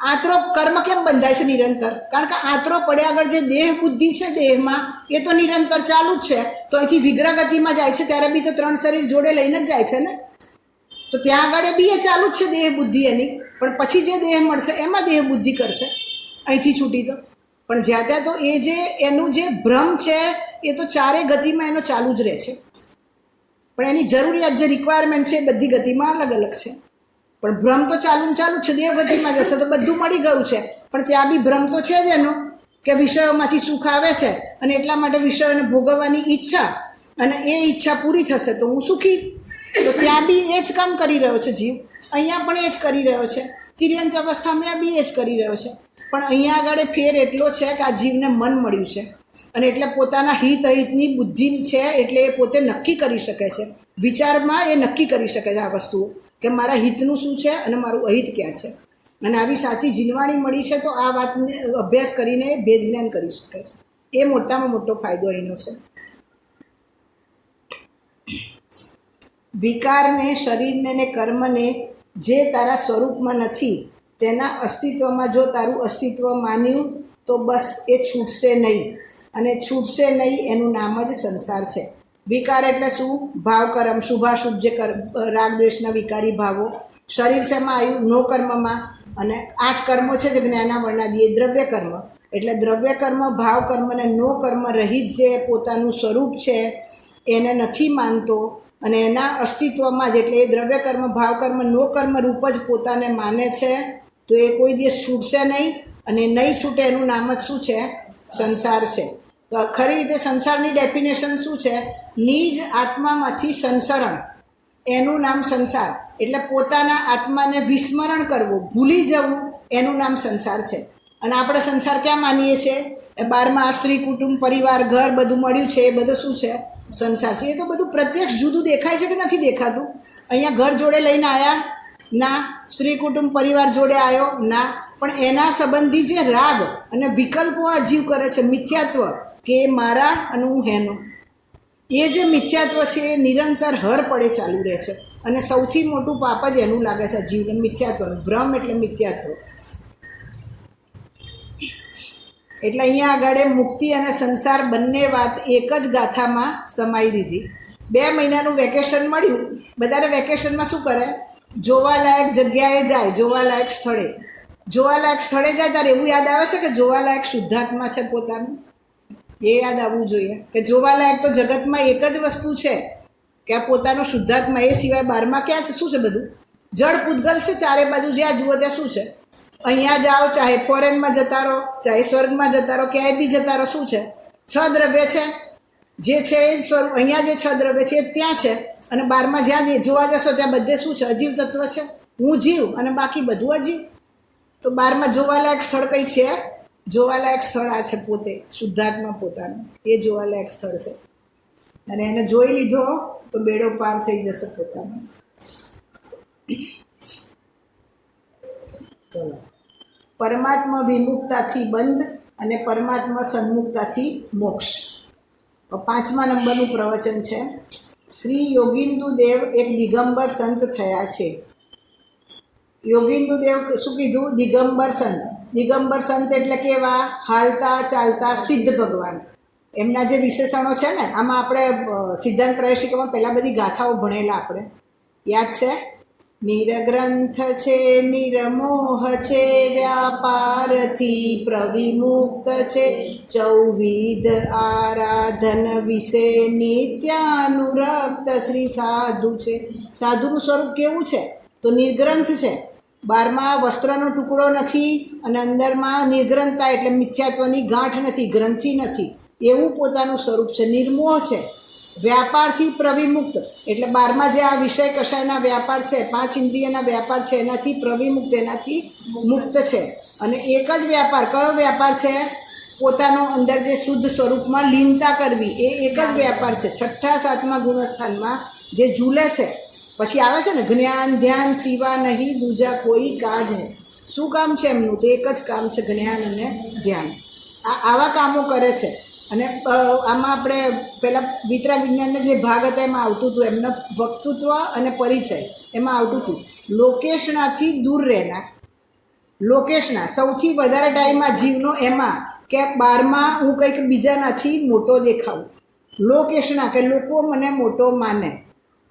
આંતરો કર્મ કેમ બંધાય છે નિરંતર? કારણ કે આંતરો પડ્યા આગળ જે દેહ બુદ્ધિ છે દેહમાં એ તો નિરંતર ચાલુ જ છે. તો અહીંથી વિગ્રહ ગતિમાં જાય છે ત્યારે બી તો 3 શરીર જોડે લઈને જ જાય છે ને. તો ત્યાં આગળ બી એ ચાલુ જ છે દેહ બુદ્ધિ એની, પણ પછી જે દેહ મળશે એમાં દેહ બુદ્ધિ કરશે અહીંથી છૂટી તો. પણ જ્યાં ત્યાં તો એ જે એનું જે ભ્રમ છે એ તો ચારે ગતિમાં એનો ચાલુ જ રહે છે. પણ એની જરૂરિયાત જે રિક્વાયરમેન્ટ છે એ બધી ગતિમાં અલગ અલગ છે. પણ ભ્રમ તો ચાલુ જ છે. દેવ ગતિમાં જશે તો બધું મળી ગયું છે, પણ ત્યાં બી ભ્રમ તો છે જ એનો કે વિષયોમાંથી સુખ આવે છે અને એટલા માટે વિષયોને ભોગવવાની ઈચ્છા, અને એ ઈચ્છા પૂરી થશે તો હું સુખી. તો ત્યાં બી એ જ કામ કરી રહ્યો છે જીવ, અહીંયા પણ એ જ કરી રહ્યો છે. તિર્યંચ અવસ્થામાં બી એ જ કરી રહ્યો છે. પણ અહીંયા આગળ ફેર એટલો છે કે આ જીવને મન મળ્યું છે, અને એટલે પોતાના હિત અહિતની બુદ્ધિ છે, એટલે એ પોતે નક્કી કરી શકે છે. વિચારમાં એ નક્કી કરી શકે છે આ વસ્તુઓ કે મારા હિતનું શું છે અને મારું અહિત ક્યાં છે. અને આવી સાચી જીનવાણી મળી છે તો આ વાતને અભ્યાસ કરીને ભેદ જ્ઞાન કરી શકે છે. એ મોટામાં મોટો ફાયદો અહીંનો છે. વિકારને, શરીરને ને કર્મને જે તારા સ્વરૂપમાં નથી તેના અસ્તિત્વમાં જો તારું અસ્તિત્વ માન્યું તો બસ એ છૂટશે નહીં, અને છૂટશે નહીં એનું નામ જ સંસાર છે. વિકાર એટલે શું? ભાવ કર્મ, શુભાશુભ જે રાગ દ્વેષના વિકારી ભાવો. શરીર શેમાં આવ્યું? નો કર્મમાં. અને 8 કર્મો છે જે જ્ઞાનાવરણાદિ, એ દ્રવ્ય કર્મ. એટલે દ્રવ્ય કર્મ, ભાવ કર્મ અને નો કર્મ રહિત જે પોતાનું સ્વરૂપ છે એને નથી માનતો, અને એના અસ્તિત્વમાં જ, એટલે એ દ્રવ્ય કર્મ, ભાવ કર્મ, નો કર્મ રૂપ જ પોતાને માને છે, તો એ કોઈ દિવસ છૂટશે નહીં. અને નહીં છૂટે એનું નામ જ શું છે? સંસાર છે. તો ખરી રીતે સંસારની ડેફિનેશન શું છે? નિજ આત્મામાંથી સંસરણ, એનું નામ સંસાર. એટલે પોતાના આત્માને વિસ્મરણ કરવું, ભૂલી જવું, એનું નામ સંસાર છે. અને આપણે સંસાર ક્યાં માનીએ છીએ? એ 12માં સ્ત્રી, કુટુંબ, પરિવાર, ઘર બધું મળ્યું છે એ બધું શું છે? સંસાર છે. એ તો બધું પ્રત્યક્ષ જુદું દેખાય છે કે નથી દેખાતું? અહીંયા ઘર જોડે લઈને આવ્યા? ના. સ્ત્રી, કુટુંબ, પરિવાર જોડે આવ્યો? ના. પણ એના સંબંધી જે રાગ અને વિકલ્પો આ જીવ કરે છે, મિથ્યાત્વ, કે મારા અને હું હેનો, એ જે મિથ્યાત્વ છે એ નિરંતર હર પડે ચાલુ રહે છે. અને સૌથી મોટું પાપ જ એનું લાગે છે જીવને, મિથ્યાત્વનું. ભ્રમ એટલે મિથ્યાત્વ. એટલે અહીંયા આગળ મુક્તિ અને સંસાર બંને વાત એક જ ગાથામાં સમાઈ દીધી. 2 મહિનાનું વેકેશન મળ્યું, બધાને વેકેશનમાં શું કરે? જોવાલાયક જગ્યાએ જાય, જોવાલાયક સ્થળે. જોવાલાયક સ્થળે જાય ત્યારે એવું યાદ આવે છે કે જોવાલાયક શુદ્ધાત્મા છે પોતાનું. એ યાદ આવવું જોઈએ કે જોવાલાયક તો જગતમાં એક જ વસ્તુ છે કે આ પોતાનો શુદ્ધાત્મા. એ સિવાય 12માં ક્યાં છે? શું છે? બધું જળ પૂતગલ છે ચારે બાજુ. જ્યાં જુઓ ત્યાં શું છે? અહીંયા જાઓ, ચાહે ફોરેનમાં જતા રહો, ચાહે સ્વર્ગમાં જતા રહો, ક્યાંય બી જતા રહો, શું છે? 6 દ્રવ્ય છે જે છે એ સ્વરૂપ. અહીંયા જે 6 દ્રવ્ય છે એ ત્યાં છે, અને 12માં જ્યાં જોવા જશો ત્યાં બધે શું છે? અજીવ તત્વ છે. હું જીવ અને બાકી બધું અજીવ. તો 12માં જોવાલાયક સ્થળ કઈ છે? જોવાલાયક સ્થળ આ છે પોતે, શુદ્ધાત્મા પોતાનું. એ જોવાલાયક સ્થળ છે, અને એને જોઈ લીધો તો બેડો પાર થઈ જશે પોતાનો. ચલો. પરમાત્મા વિમુક્તાથી બંધ અને પરમાત્મા સન્મુક્તાથી મોક્ષ. 5મા નંબરનું પ્રવચન છે. શ્રી યોગિંદુ દેવ એક દિગંબર સંત થયા છે. યોગિંદુ દેવ શું કીધું? દિગંબર સંત. દિગંબર સંત એટલે કેવા? હાલતા ચાલતા સિદ્ધ ભગવાન. એમના જે વિશેષણો છે ને, આમાં આપણે સિદ્ધાંત પ્રવેશિકામાં પહેલાં બધી ગાથાઓ ભણેલા આપણે, યાદ છે? નિરગ્રંથ છે, નિર્મોહ છે, વ્યાપારથી પ્રવિમુક્ત છે, ચૌવિધ આરાધન વિશે નિત્યાનુરક્ત શ્રી સાધુ છે. સાધુનું સ્વરૂપ કેવું છે? તો નિર્ગ્રંથ છે, બહારમાં વસ્ત્રનો ટુકડો નથી અને અંદરમાં નિર્ગ્રંથતા એટલે મિથ્યાત્વની ગાંઠ નથી, ગ્રંથિ નથી, એવું પોતાનું સ્વરૂપ છે. નિર્મોહ છે, વ્યાપારથી પ્રવિમુક્ત એટલે બહારમાં જે આ વિષય કશાયના વ્યાપાર છે, 5 ઇન્દ્રિયના વ્યાપાર છે, એનાથી પ્રવિમુક્ત, એનાથી મુક્ત છે. અને એક જ વ્યાપાર, કયો વ્યાપાર છે? પોતાનો અંદર જે શુદ્ધ સ્વરૂપમાં લીનતા કરવી, એ એક જ વ્યાપાર છે. 6ઠા 7મા ગુણસ્થાનમાં જે ઝૂલે છે, પછી આવે છે ને, જ્ઞાન ધ્યાન સિવા નહીં દૂજા કોઈ કાજ હે. શું કામ છે એમનું? તો એક જ કામ છે, જ્ઞાન અને ધ્યાન. આવા કામો કરે છે. અને આમાં આપણે પહેલાં વિતરા વિજ્ઞાનના જે ભાગ હતા એમાં આવતું હતું એમના વક્તૃત્વ અને પરિચય, એમાં આવતું હતું લોકેશનાથી દૂર રહેનાર. લોકેશના સૌથી વધારે ટાઈમમાં જીવનો એમાં કે બહારમાં હું કંઈક બીજાનાથી મોટો દેખાવું. લોકેશના કે લોકો મને મોટો માને,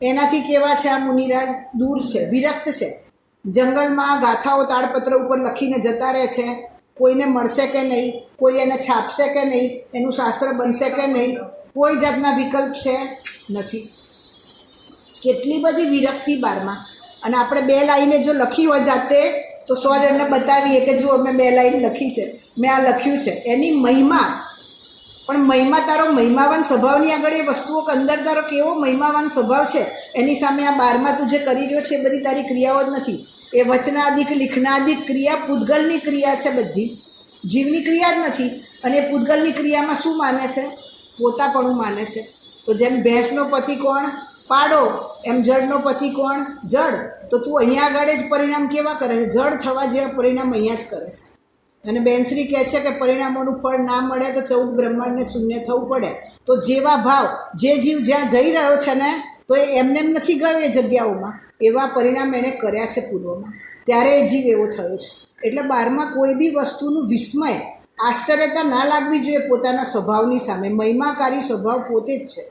એનાથી કેવા છે આ મુનિરાજ? દૂર છે, વિરક્ત છે. જંગલમાં ગાથાઓ તાડપત્ર ઉપર લખીને જતા રહે છે. કોઈને મળશે કે નહીં, કોઈ એને છાપશે કે નહીં, એનું શાસ્ત્ર બનશે કે નહીં, કોઈ જાતના વિકલ્પ છે નથી. કેટલી બધી વિરક્તિ બારમાં. અને આપણે 2 લાઈને જો લખી હોય જાતે તો 100 જણને બતાવીએ કે જો મેં 2 લાઈન લખી છે, મેં આ લખ્યું છે. એની મહિમા, પણ મહિમા તારો મહિમાવાન સ્વભાવની આગળ એ વસ્તુઓ અંદર તારો કેવો મહિમાવાન સ્વભાવ છે એની સામે આ 12માં તું જે કરી રહ્યો છે એ બધી તારી ક્રિયાઓ જ નથી. એ વચનાદિક લિખનાદિક ક્રિયા પૂતગલની ક્રિયા છે, બધી જીવની ક્રિયા જ નથી. અને એ પૂતગલની ક્રિયામાં શું માને છે? પોતાપણું માને છે. તો જેમ ભેંસનો પતિ કોણ? પાડો. એમ જળનો પતિ કોણ? જળ. તો તું અહીંયા આગળ જ પરિણામ કેવા કરે છે? જળ થવા જેવા પરિણામ અહીંયા જ કરે છે. અને બેનશ્રી કહે છે કે પરિણામોનું ફળ ના મળે તો 14 બ્રહ્માંડને શૂન્ય થવું પડે. તો જેવા ભાવ, જે જીવ જ્યાં જઈ રહ્યો છે ને, તો એ એમને નથી ગયો એ જગ્યાઓમાં, એવા પરિણામ એણે કર્યા છે પૂર્વમાં, ત્યારે એ જીવ એવો થયો છે. એટલે 12માં કોઈ બી વસ્તુનું વિસ્મય, આશ્ચર્યતા ના લાગવી જોઈએ પોતાના સ્વભાવની સામે. મહિમાકારી સ્વભાવ પોતે જ છે.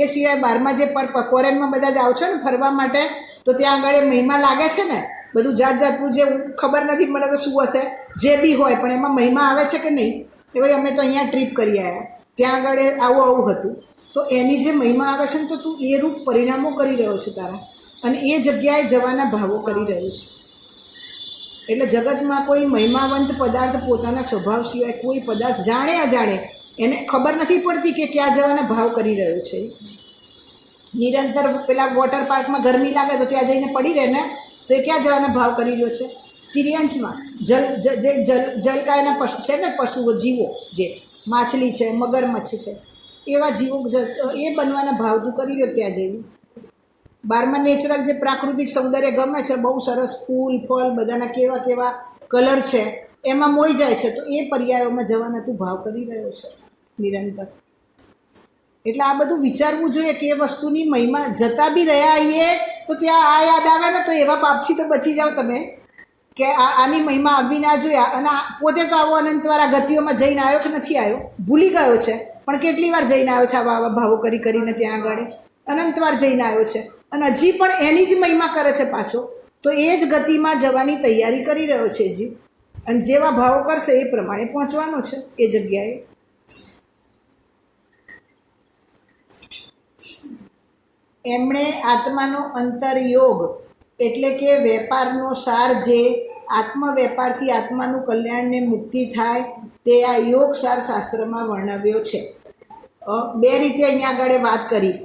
એ સિવાય 12માં જે ફોરેનમાં બધા જાઓ છો ને ફરવા માટે, તો ત્યાં આગળ એ મહિમા લાગે છે ને, બધું જાત જાતનું જે ખબર નથી મને તો શું હશે, જે બી હોય, પણ એમાં મહિમા આવે છે કે નહીં? એ ભાઈ અમે તો અહીંયા ટ્રીપ કરી આવ્યા, ત્યાં આગળ આવું હતું. તો એની જે મહિમા આવે છે ને, તો તું એ રૂપ પરિણામો કરી રહ્યો છે તારા, અને એ જગ્યાએ જવાના ભાવો કરી રહ્યો છે. એટલે જગતમાં કોઈ મહિમાવંત પદાર્થ પોતાના સ્વભાવ સિવાય કોઈ પદાર્થ જાણે અજાણે એને ખબર નથી પડતી કે ક્યાં જવાના ભાવ કરી રહ્યો છે. નિરંતર પેલા વોટર પાર્કમાં ગરમી લાગે તો ત્યાં જઈને પડી રહે ને, તો એ ક્યાં જવાના ભાવ કરી રહ્યો છે? તિર્યંચમાં. જલકાયના છે ને પશુઓ, જીવો, જે માછલી છે, મગરમચ્છ છે, એવા જીવો એ બનવાના ભાવ તું કરી રહ્યો ત્યાં જઈને. 12માં નેચરલ જે પ્રાકૃતિક સૌંદર્ય ગમે છે, બહુ સરસ ફૂલ ફળ બધાના કેવા કેવા કલર છે, એમાં મોઈ જાય છે. તો એ પર્યાયોમાં જવાના તું ભાવ કરી રહ્યો છે નિરંતર. એટલે આ બધું વિચારવું જોઈએ કે એ વસ્તુની મહિમા જતા બી રહ્યા આવીએ તો ત્યાં આ યાદ આવે ને, તો એવા પાપથી તો બચી જાઓ તમે કે આની મહિમા આવવી ના જોઈએ. અને પોતે તો આવો અનંતવાળા ગતિઓમાં જઈને આવ્યો કે નથી આવ્યો, ભૂલી ગયો છે, પણ કેટલી વાર જઈને આવ્યો છે આવા ભાવો કરી કરીને, ત્યાં આગળ અનંતવાર જઈને આવ્યો છે. અને હજી પણ એની જ મહિમા કરે છે પાછો. તો એ જ ગતિમાં જવાની તૈયારી કરી રહ્યો છે જીવ, અને જેવા ભાવો કરશે એ પ્રમાણે પહોંચવાનો છે એ જગ્યાએ. એમણે આત્માનો અંતરયોગ એટલે કે વેપારનો સાર, જે આત્મવેપારથી આત્માનું કલ્યાણને મુક્તિ થાય, તે આ યોગ સાર શાસ્ત્રમાં વર્ણવ્યો છે. 2 રીતે અહીંયા આગળ વાત કરી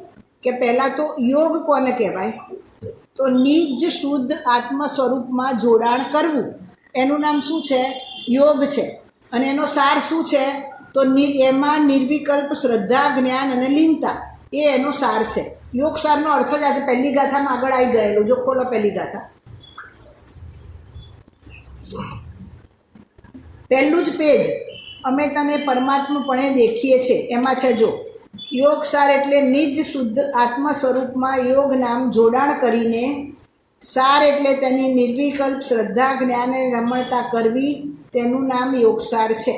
કે પહેલાં તો યોગ કોને કહેવાય? તો નિજ શુદ્ધ આત્મ સ્વરૂપમાં જોડાણ કરવું, એનું નામ શું છે? યોગ છે. અને એનો સાર શું છે? તો એમાં નિર્વિકલ્પ શ્રદ્ધા, જ્ઞાન અને લીનતા, એ એનો સાર છે. યોગ સારનો અર્થ જ આજે પહેલી ગાથામાં આગળ આવી ગયેલો. જો ખોલો પહેલી ગાથા. પહેલું જ પેજ અમે તને પરમાત્માપણે દેખીએ છીએ એમાં છે જો યોગસાર એટલે નિજ શુદ્ધ આત્મ સ્વરૂપમાં યોગ નામ જોડાણ કરીને, સાર એટલે તેની નિર્વિકલ્પ શ્રદ્ધા જ્ઞાન અને રમણતા કરવી, તેનું નામ યોગસાર છે.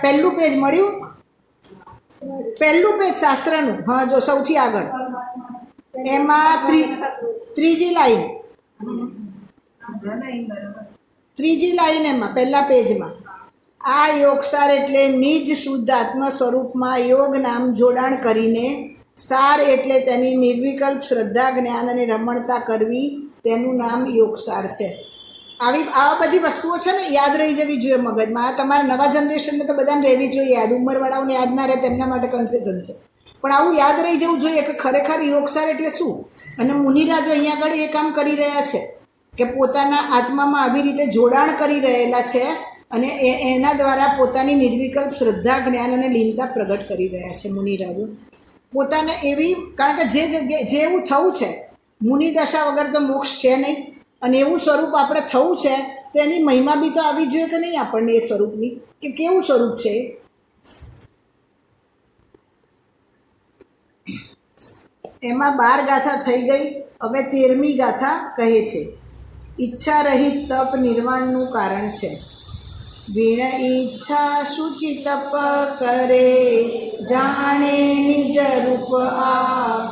પહેલું પેજ મળ્યું, પહેલું પેજ શાસ્ત્રનું. હા જો સૌથી આગળ એમાં ત્રીજી લાઈન એમાં પહેલા પેજમાં આ યોગસાર એટલે નિજ શુદ્ધ આત્મ સ્વરૂપમાં યોગ નામ જોડાણ કરીને, સાર એટલે તેની નિર્વિકલ્પ શ્રદ્ધા જ્ઞાન અને રમણતા કરવી, તેનું નામ યોગસાર છે. આવા બધી વસ્તુઓ છે ને યાદ રહી જવી જોઈએ મગજમાં. આ તમારા નવા જનરેશનને તો બધાને રહેવી જોઈએ યાદ, ઉંમરવાળાઓને યાદ ના રહે તેમના માટે કન્સેશન છે, પણ આવું યાદ રહી જવું જોઈએ કે ખરેખર યોગસાર એટલે શું. અને મુનિરાજો અહીંયા આગળ એ કામ કરી રહ્યા છે કે પોતાના આત્મામાં આવી રીતે જોડાણ કરી રહેલા છે અને એના દ્વારા પોતાની નિર્વિકલ્પ શ્રદ્ધા જ્ઞાન અને લીનતા પ્રગટ કરી રહ્યા છે મુનિરાજો પોતાને એવી. કારણ કે જે જગ્યાએ જે એવું થવું છે મુનિ દશા વગર તો મોક્ષ છે નહીં, અને એવું સ્વરૂપ આપણે થવું છે તો એની મહિમા બી તો આવી જોઈએ કે નહીં આપણને એ સ્વરૂપની, કે કેવું સ્વરૂપ છે. એમાં 12 ગાથા થઈ ગઈ. હવે 13મી ગાથા કહે છે ઈચ્છા રહિત તપ નિર્વાણનું કારણ છે. વિણ ઈચ્છા શુચિ તપ કરે, જાણે નિજ રૂપ આપ,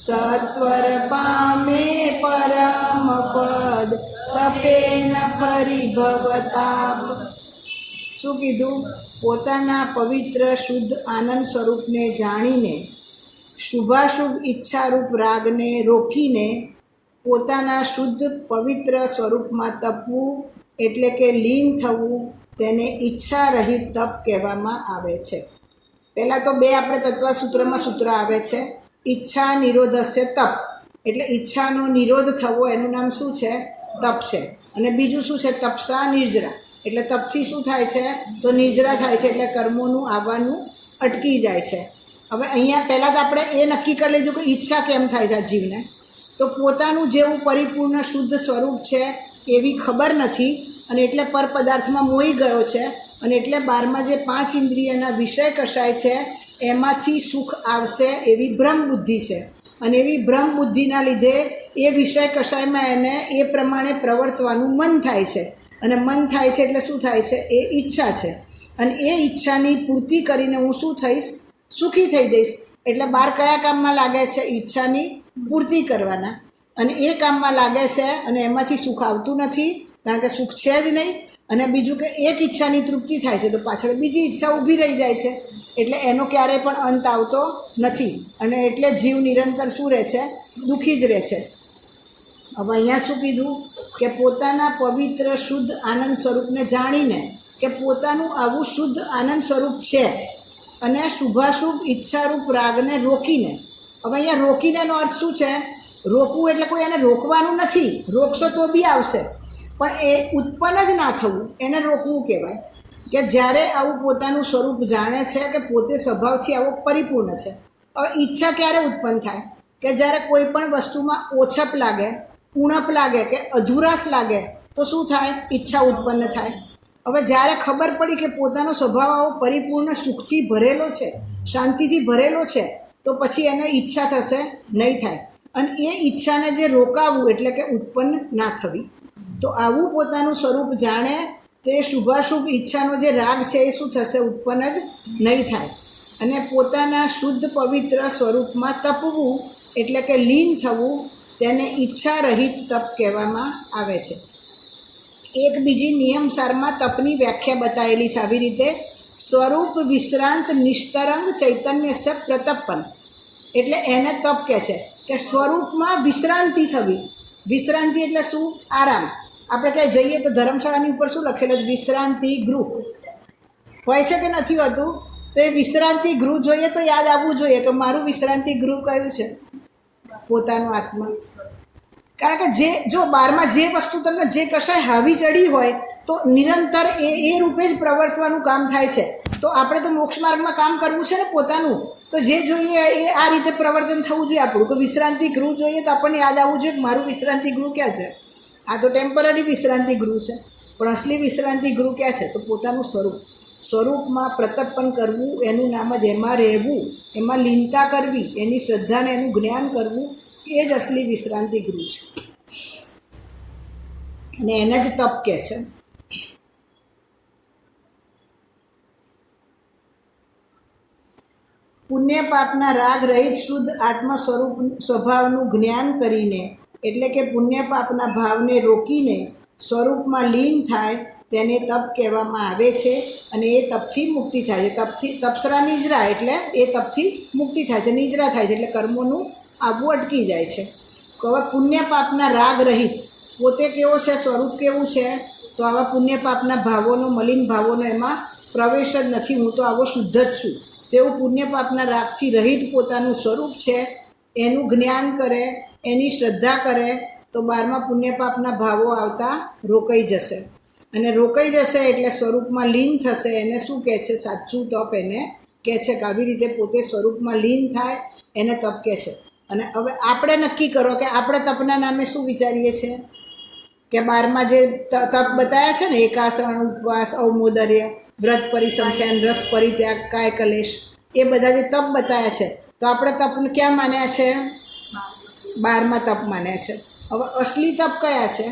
સત્વર પામે પરમ પદ, તપે ન પરિભવતાપ. શું કીધું? પોતાના પવિત્ર શુદ્ધ આનંદ સ્વરૂપને જાણીને, શુભાશુભ ઈચ્છારૂપ રાગને રોકીને પોતાના શુદ્ધ પવિત્ર સ્વરૂપમાં તપવું એટલે કે લીન થવું, તેને ઈચ્છા રહિત તપ કહેવામાં આવે છે. પહેલાં તો 2 આપણે તત્વસૂત્રમાં સૂત્ર આવે છે. ઈચ્છા નિરોધસ્ય તપ, એટલે ઈચ્છાનો નિરોધ થવો એનું નામ શું છે? તપ છે. અને બીજું શું છે? તપસા નિર્જરા, એટલે તપથી શું થાય છે? તો નિર્જરા થાય છે, એટલે કર્મોનું આવવાનું અટકી જાય છે. હવે અહીંયા પહેલાં તો આપણે એ નક્કી કરી લીધું કે ઈચ્છા કેમ થાય છે જીવને, તો પોતાનું જેવું પરિપૂર્ણ શુદ્ધ સ્વરૂપ છે એવી ખબર નથી, અને એટલે પર પદાર્થમાં મોહી ગયો છે, અને એટલે 12માં જે 5 ઇન્દ્રિયના વિષય કશાય છે એમાંથી સુખ આવશે એવી ભ્રમ બુદ્ધિ છે. અને એવી ભ્રમ બુદ્ધિના લીધે એ વિષય કશાયમાં એને એ પ્રમાણે પ્રવર્તવાનું મન થાય છે, અને મન થાય છે એટલે શું થાય છે? એ ઈચ્છા છે. અને એ ઈચ્છાની પૂર્તિ કરીને હું શું થઈશ? સુખી થઈ જઈશ. એટલે 12 કયા કામમાં લાગે છે? ઈચ્છાની પૂર્તિ કરવાના, અને એ કામમાં લાગે છે, અને એમાંથી સુખ આવતું નથી કારણ કે સુખ છે જ નહીં. અને બીજું કે એક ઈચ્છાની તૃપ્તિ થાય છે તો પાછળ બીજી ઈચ્છા ઊભી રહી જાય છે, એટલે એનો ક્યારેય પણ અંત આવતો નથી, અને એટલે જીવ નિરંતર શું રહે છે? દુઃખી જ રહે છે. હવે અહીંયા શું કીધું કે પોતાના પવિત્ર શુદ્ધ આનંદ સ્વરૂપને જાણીને, કે પોતાનું આવું શુદ્ધ આનંદ સ્વરૂપ છે, અને શુભાશુભ ઈચ્છારૂપ રાગને રોકીને. હવે અહીંયા રોકીનેનો અર્થ શું છે? રોકવું એટલે કોઈ એને રોકવાનું નથી, રોકશો તો બી આવશે, પણ એ ઉત્પન્ન જ ના થવું એને રોકવું કહેવાય. કે જ્યારે આવું પોતાનું સ્વરૂપ જાણે છે કે પોતે સ્વભાવથી આવો પરિપૂર્ણ છે. હવે ઈચ્છા ક્યારે ઉત્પન્ન થાય? કે જ્યારે કોઈ પણ વસ્તુમાં ઓછપ લાગે, ઉણપ લાગે કે અધુરાશ લાગે તો શું થાય? ઈચ્છા ઉત્પન્ન થાય. હવે જ્યારે ખબર પડી કે પોતાનો સ્વભાવ આવો પરિપૂર્ણ સુખથી ભરેલો છે, શાંતિથી ભરેલો છે, તો પછી એને ઈચ્છા થશે નહીં થાય. અને એ ઈચ્છાને જે રોકાવવું એટલે કે ઉત્પન્ન ના થવી. તો આવું પોતાનું સ્વરૂપ જાણે તો એ શુભાશુભ ઈચ્છાનો જે રાગ છે એ શું થશે? ઉત્પન્ન જ નહીં થાય. અને પોતાના શુદ્ધ પવિત્ર સ્વરૂપમાં તપવું એટલે કે લીન થવું, તેને ઈચ્છા રહિત તપ કહેવામાં આવે છે. એક બીજી નિયમસારમાં તપની વ્યાખ્યા બતાવેલી છે આવી રીતે: સ્વરૂપ વિશ્રાંત નિષ્તરંગ ચૈતન્ય સે પ્રતપન, એટલે એને તપ કહે છે કે સ્વરૂપમાં વિશ્રાંતિ થવી. વિશ્રાંતિ એટલે શું? આરામ. આપણે ક્યાંય જઈએ તો ધર્મશાળાની ઉપર શું લખેલું છે? વિશ્રાંતિ ગૃહ હોય છે કે નથી હોતું? તો એ વિશ્રાંતિ ગૃહ જોઈએ તો યાદ આવવું જોઈએ કે મારું વિશ્રાંતિ ગૃહ કયું છે? પોતાનું આત્મા. કારણ કે જો 12માં જે વસ્તુ તમને જે કશાય હાવી ચડી હોય તો નિરંતર એ રૂપે જ પ્રવર્તવાનું કામ થાય છે. તો આપણે તો મોક્ષ માર્ગમાં કામ કરવું છે ને પોતાનું, તો જે જોઈએ એ આ રીતે પ્રવર્તન થવું જોઈએ આપણું. કે વિશ્રાંતિ ગૃહ જોઈએ તો આપણને યાદ આવવું જોઈએ કે મારું વિશ્રાંતિ ગૃહ ક્યાં છે? આ તો ટેમ્પરરી વિશ્રાંતિ ગૃહ છે, પણ અસલી વિશ્રાંતિ ગૃહ ક્યાં છે? તો પોતાનું સ્વરૂપમાં પ્રતર્પણ કરવું, એનું નામ જ એમાં રહેવું, એમાં લીનતા કરવી, એની શ્રદ્ધાને એનું જ્ઞાન કરવું, એ જ અસલી વિશ્રાંતિ ગૃહ છે. અને એને જ તપ કહે છે. પુણ્ય પાપના રાગ રહિત શુદ્ધ આત્મ સ્વભાવનું જ્ઞાન કરીને, એટલે કે પુણ્ય પાપના ભાવને રોકીને સ્વરૂપમાં લીન થાય, તેને તપ કહેવામાં આવે છે. અને એ તપથી મુક્તિ થાય છે. તપસરા નિજરા, એટલે એ તપથી મુક્તિ થાય છે, નિજરા થાય છે, એટલે કર્મોનું આવવું અટકી જાય છે. તો હવે પુણ્ય પાપના રાગ રહિત, પોતે કેવો છે, સ્વરૂપ કેવું છે? તો આવા પુણ્ય પાપના ભાવોનો, મલિન ભાવોનો એમાં પ્રવેશ જ નથી. હું તો આવો શુદ્ધ જ છું. તેવું પુણ્ય પાપના રાગથી રહિત પોતાનું સ્વરૂપ છે, એનું જ્ઞાન કરે, એની શ્રદ્ધા કરે, તો 12મા પુણ્ય પાપના ભાવો આવતા રોકાઈ જશે. અને રોકાઈ જશે એટલે સ્વરૂપમાં લીન થશે. એને શું કહે છે? સાચું તપ એને કહે છે. કે આવી રીતે પોતે સ્વરૂપમાં લીન થાય એને તપ કહે છે. અને હવે આપણે નક્કી કરો કે આપણે તપના નામે શું વિચારીએ છીએ? કે 12મા જે તપ બતાવ્યા છે ને, એકાસન, ઉપવાસ, અવમોદર્ય, વ્રત પરિસંખ્યાન, રસ પરિત્યાગ, કાય કલેશ, એ બધા જે તપ બતાવ્યા છે, તો આપણે તપને ક્યાં માન્યા છે? 12મા તપ માન્યા છે. હવે અસલી તપ કયા છે?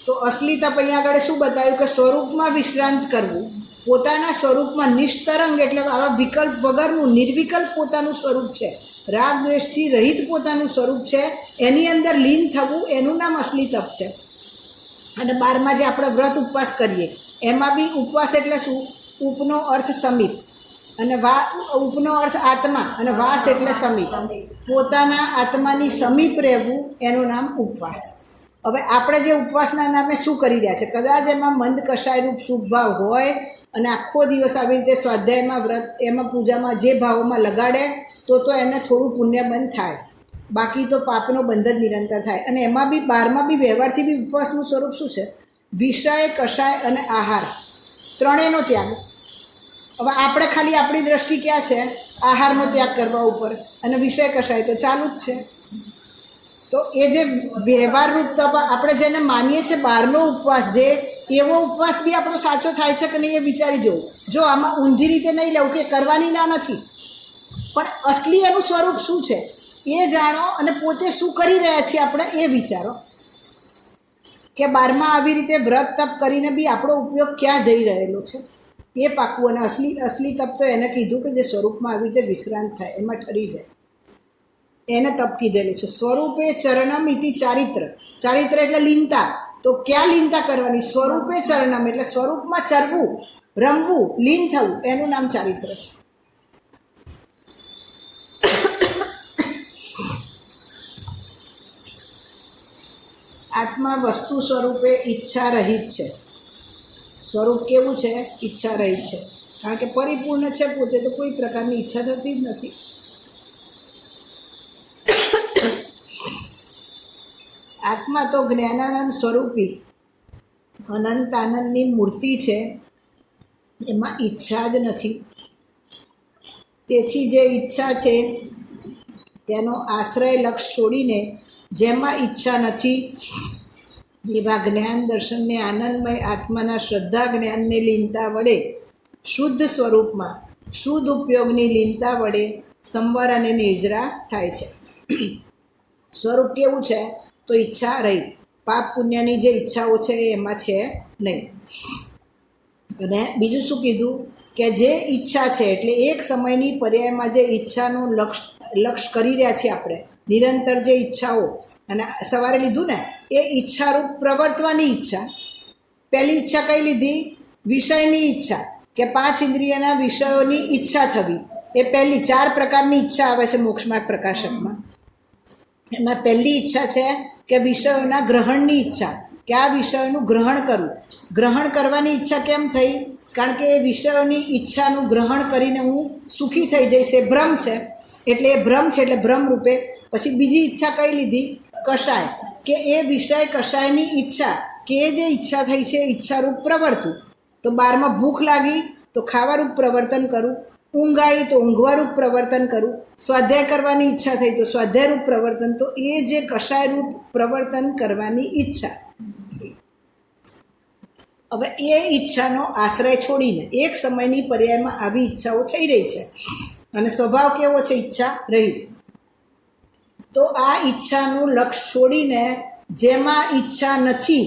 તો અસલી તપ અહીંયા આગળ શું બતાવ્યું? કે સ્વરૂપમાં વિશ્રાંત કરવું, પોતાના સ્વરૂપમાં નિષ્તરંગ, એટલે આવા વિકલ્પ વગરનું નિર્વિકલ્પ પોતાનું સ્વરૂપ છે, રાગ દ્વેષથી રહિત પોતાનું સ્વરૂપ છે, એની અંદર લીન થવું, એનું નામ અસલી તપ છે. અને 12મા જે આપણે વ્રત ઉપવાસ કરીએ, એમાં બી ઉપવાસ એટલે શું? ઉપનો અર્થ સમીપ, અને ઉપનો અર્થ આત્મા, અને વાસ એટલે સમીપ. પોતાના આત્માની સમીપ રહેવું, એનું નામ ઉપવાસ. હવે આપણે જે ઉપવાસના નામે શું કરી રહ્યા છે? કદાચ એમાં મંદ કષાયરૂપ શુભ ભાવ હોય, અને આખો દિવસ આવી રીતે સ્વાધ્યાયમાં, વ્રત, એમાં પૂજામાં જે ભાવોમાં લગાડે, તો એને થોડું પુણ્ય બંધ થાય. બાકી તો પાપનો બંધ જ નિરંતર થાય. અને એમાં બી 12મા બી વ્યવહારથી બી ઉપવાસનું સ્વરૂપ શું છે? વિષય, કષાય અને આહાર, ત્રણેયનો ત્યાગ. હવે આપણે ખાલી આપણી દ્રષ્ટિ ક્યાં છે? આહારનો ત્યાગ કરવા ઉપર, અને વિષય કષાય તો ચાલુ જ છે. તો એ જે વ્યવહારરૂપ તપ આપણે જેને માનીએ છીએ 12નો ઉપવાસ, જે એવો ઉપવાસ બી આપણો સાચો થાય છે કે નહીં એ વિચારી જવું. જો આમાં ઊંધી રીતે નહીં લેવું કે કરવાની ના નથી, પણ અસલી એનું સ્વરૂપ શું છે એ જાણો, અને પોતે શું કરી રહ્યા છીએ આપણે એ વિચારો. કે 12મા આવી રીતે વ્રત તપ કરીને બી આપણો ઉપયોગ ક્યાં જઈ રહેલો છે એ પાકવું. અને અસલી તપ તો એને કીધું કે જે સ્વરૂપમાં આવી રીતે વિશ્રાંત થાય, એમાં ઠરી જાય, એને તપ કીધેલું છે. સ્વરૂપે ચરણમ ઇતિ ચારિત્ર, ચારિત્ર એટલે લીનતા. તો ક્યાં લીનતા કરવાની? સ્વરૂપે ચરણમ, એટલે સ્વરૂપમાં ચરવું, રમવું, લીન થવું, એનું નામ ચારિત્ર છે. આત્મા વસ્તુ સ્વરૂપે ઈચ્છા રહિત છે. સ્વરૂપ કેવું છે? ઈચ્છા રહિત છે. કારણ કે પરિપૂર્ણ છે પોતે, તો કોઈ પ્રકારની ઈચ્છા થતી જ નથી. આત્મા તો જ્ઞાનાનંદ સ્વરૂપી અનંત આનંદની મૂર્તિ છે, એમાં ઈચ્છા જ નથી. તેથી જે ઈચ્છા છે તેનો આશ્રય લક્ષ છોડીને, જેમાં ઈચ્છા નથી એવા જ્ઞાન દર્શનને આનંદમય આત્માના શ્રદ્ધા જ્ઞાનને લીનતા વડે, શુદ્ધ સ્વરૂપમાં શુદ્ધ ઉપયોગની લીનતા વડે સંવર અને નિર્જરા થાય છે. સ્વરૂપ કેવું છે? તો ઈચ્છા રહિત. પાપ પુણ્યની જે ઈચ્છાઓ છે એમાં છે નહીં. અને બીજું શું કીધું? કે જે ઈચ્છા છે, એટલે એક સમયની પર્યાયમાં જે ઈચ્છાનું લક્ષ કરી રહ્યા છીએ આપણે, નિરંતર જે ઈચ્છાઓ, અને સવારે લીધું ને એ ઈચ્છારૂપ પ્રવર્તવાની ઈચ્છા. પહેલી ઈચ્છા કઈ લીધી? વિષયની ઈચ્છા, કે 5 ઇન્દ્રિયના વિષયોની ઈચ્છા થવી. એ પહેલી 4 પ્રકારની ઈચ્છા આવે છે મોક્ષમાર્ગ પ્રકાશકમાં. એમાં પહેલી ઈચ્છા છે કે વિષયોના ગ્રહણની ઈચ્છા, કે આ વિષયોનું ગ્રહણ કરવું. ગ્રહણ કરવાની ઈચ્છા કેમ થઈ? કારણ કે એ વિષયોની ઈચ્છાનું ગ્રહણ કરીને હું સુખી થઈ જઈશ, એ ભ્રમ છે. એટલે એ ભ્રમ છે, એટલે ભ્રમ રૂપે. પછી બીજી ઈચ્છા કઈ લીધી? કષાય, કે એ વિષય કષાયની ઈચ્છા, કે એ જે ઈચ્છા થઈ છે ઈચ્છારૂપ પ્રવર્તું. તો 12માં ભૂખ લાગી તો ખાવારૂપ પ્રવર્તન કરું, ઊંઘ આવી તો ઊંઘવારૂપ પ્રવર્તન કરું, સ્વાધ્યાય કરવાની ઈચ્છા થઈ તો સ્વાધ્યાયરૂપ પ્રવર્તન. તો એ જે કષાયરૂપ પ્રવર્તન કરવાની ઈચ્છા, હવે એ ઈચ્છાનો આશ્રય છોડીને એક સમયની પર્યાયમાં આવી ઈચ્છાઓ થઈ રહી છે અને સ્વભાવ કેવો છે? ઈચ્છા રહિત. તો આ ઈચ્છાનું લક્ષ્ય છોડીને જેમાં ઈચ્છા નથી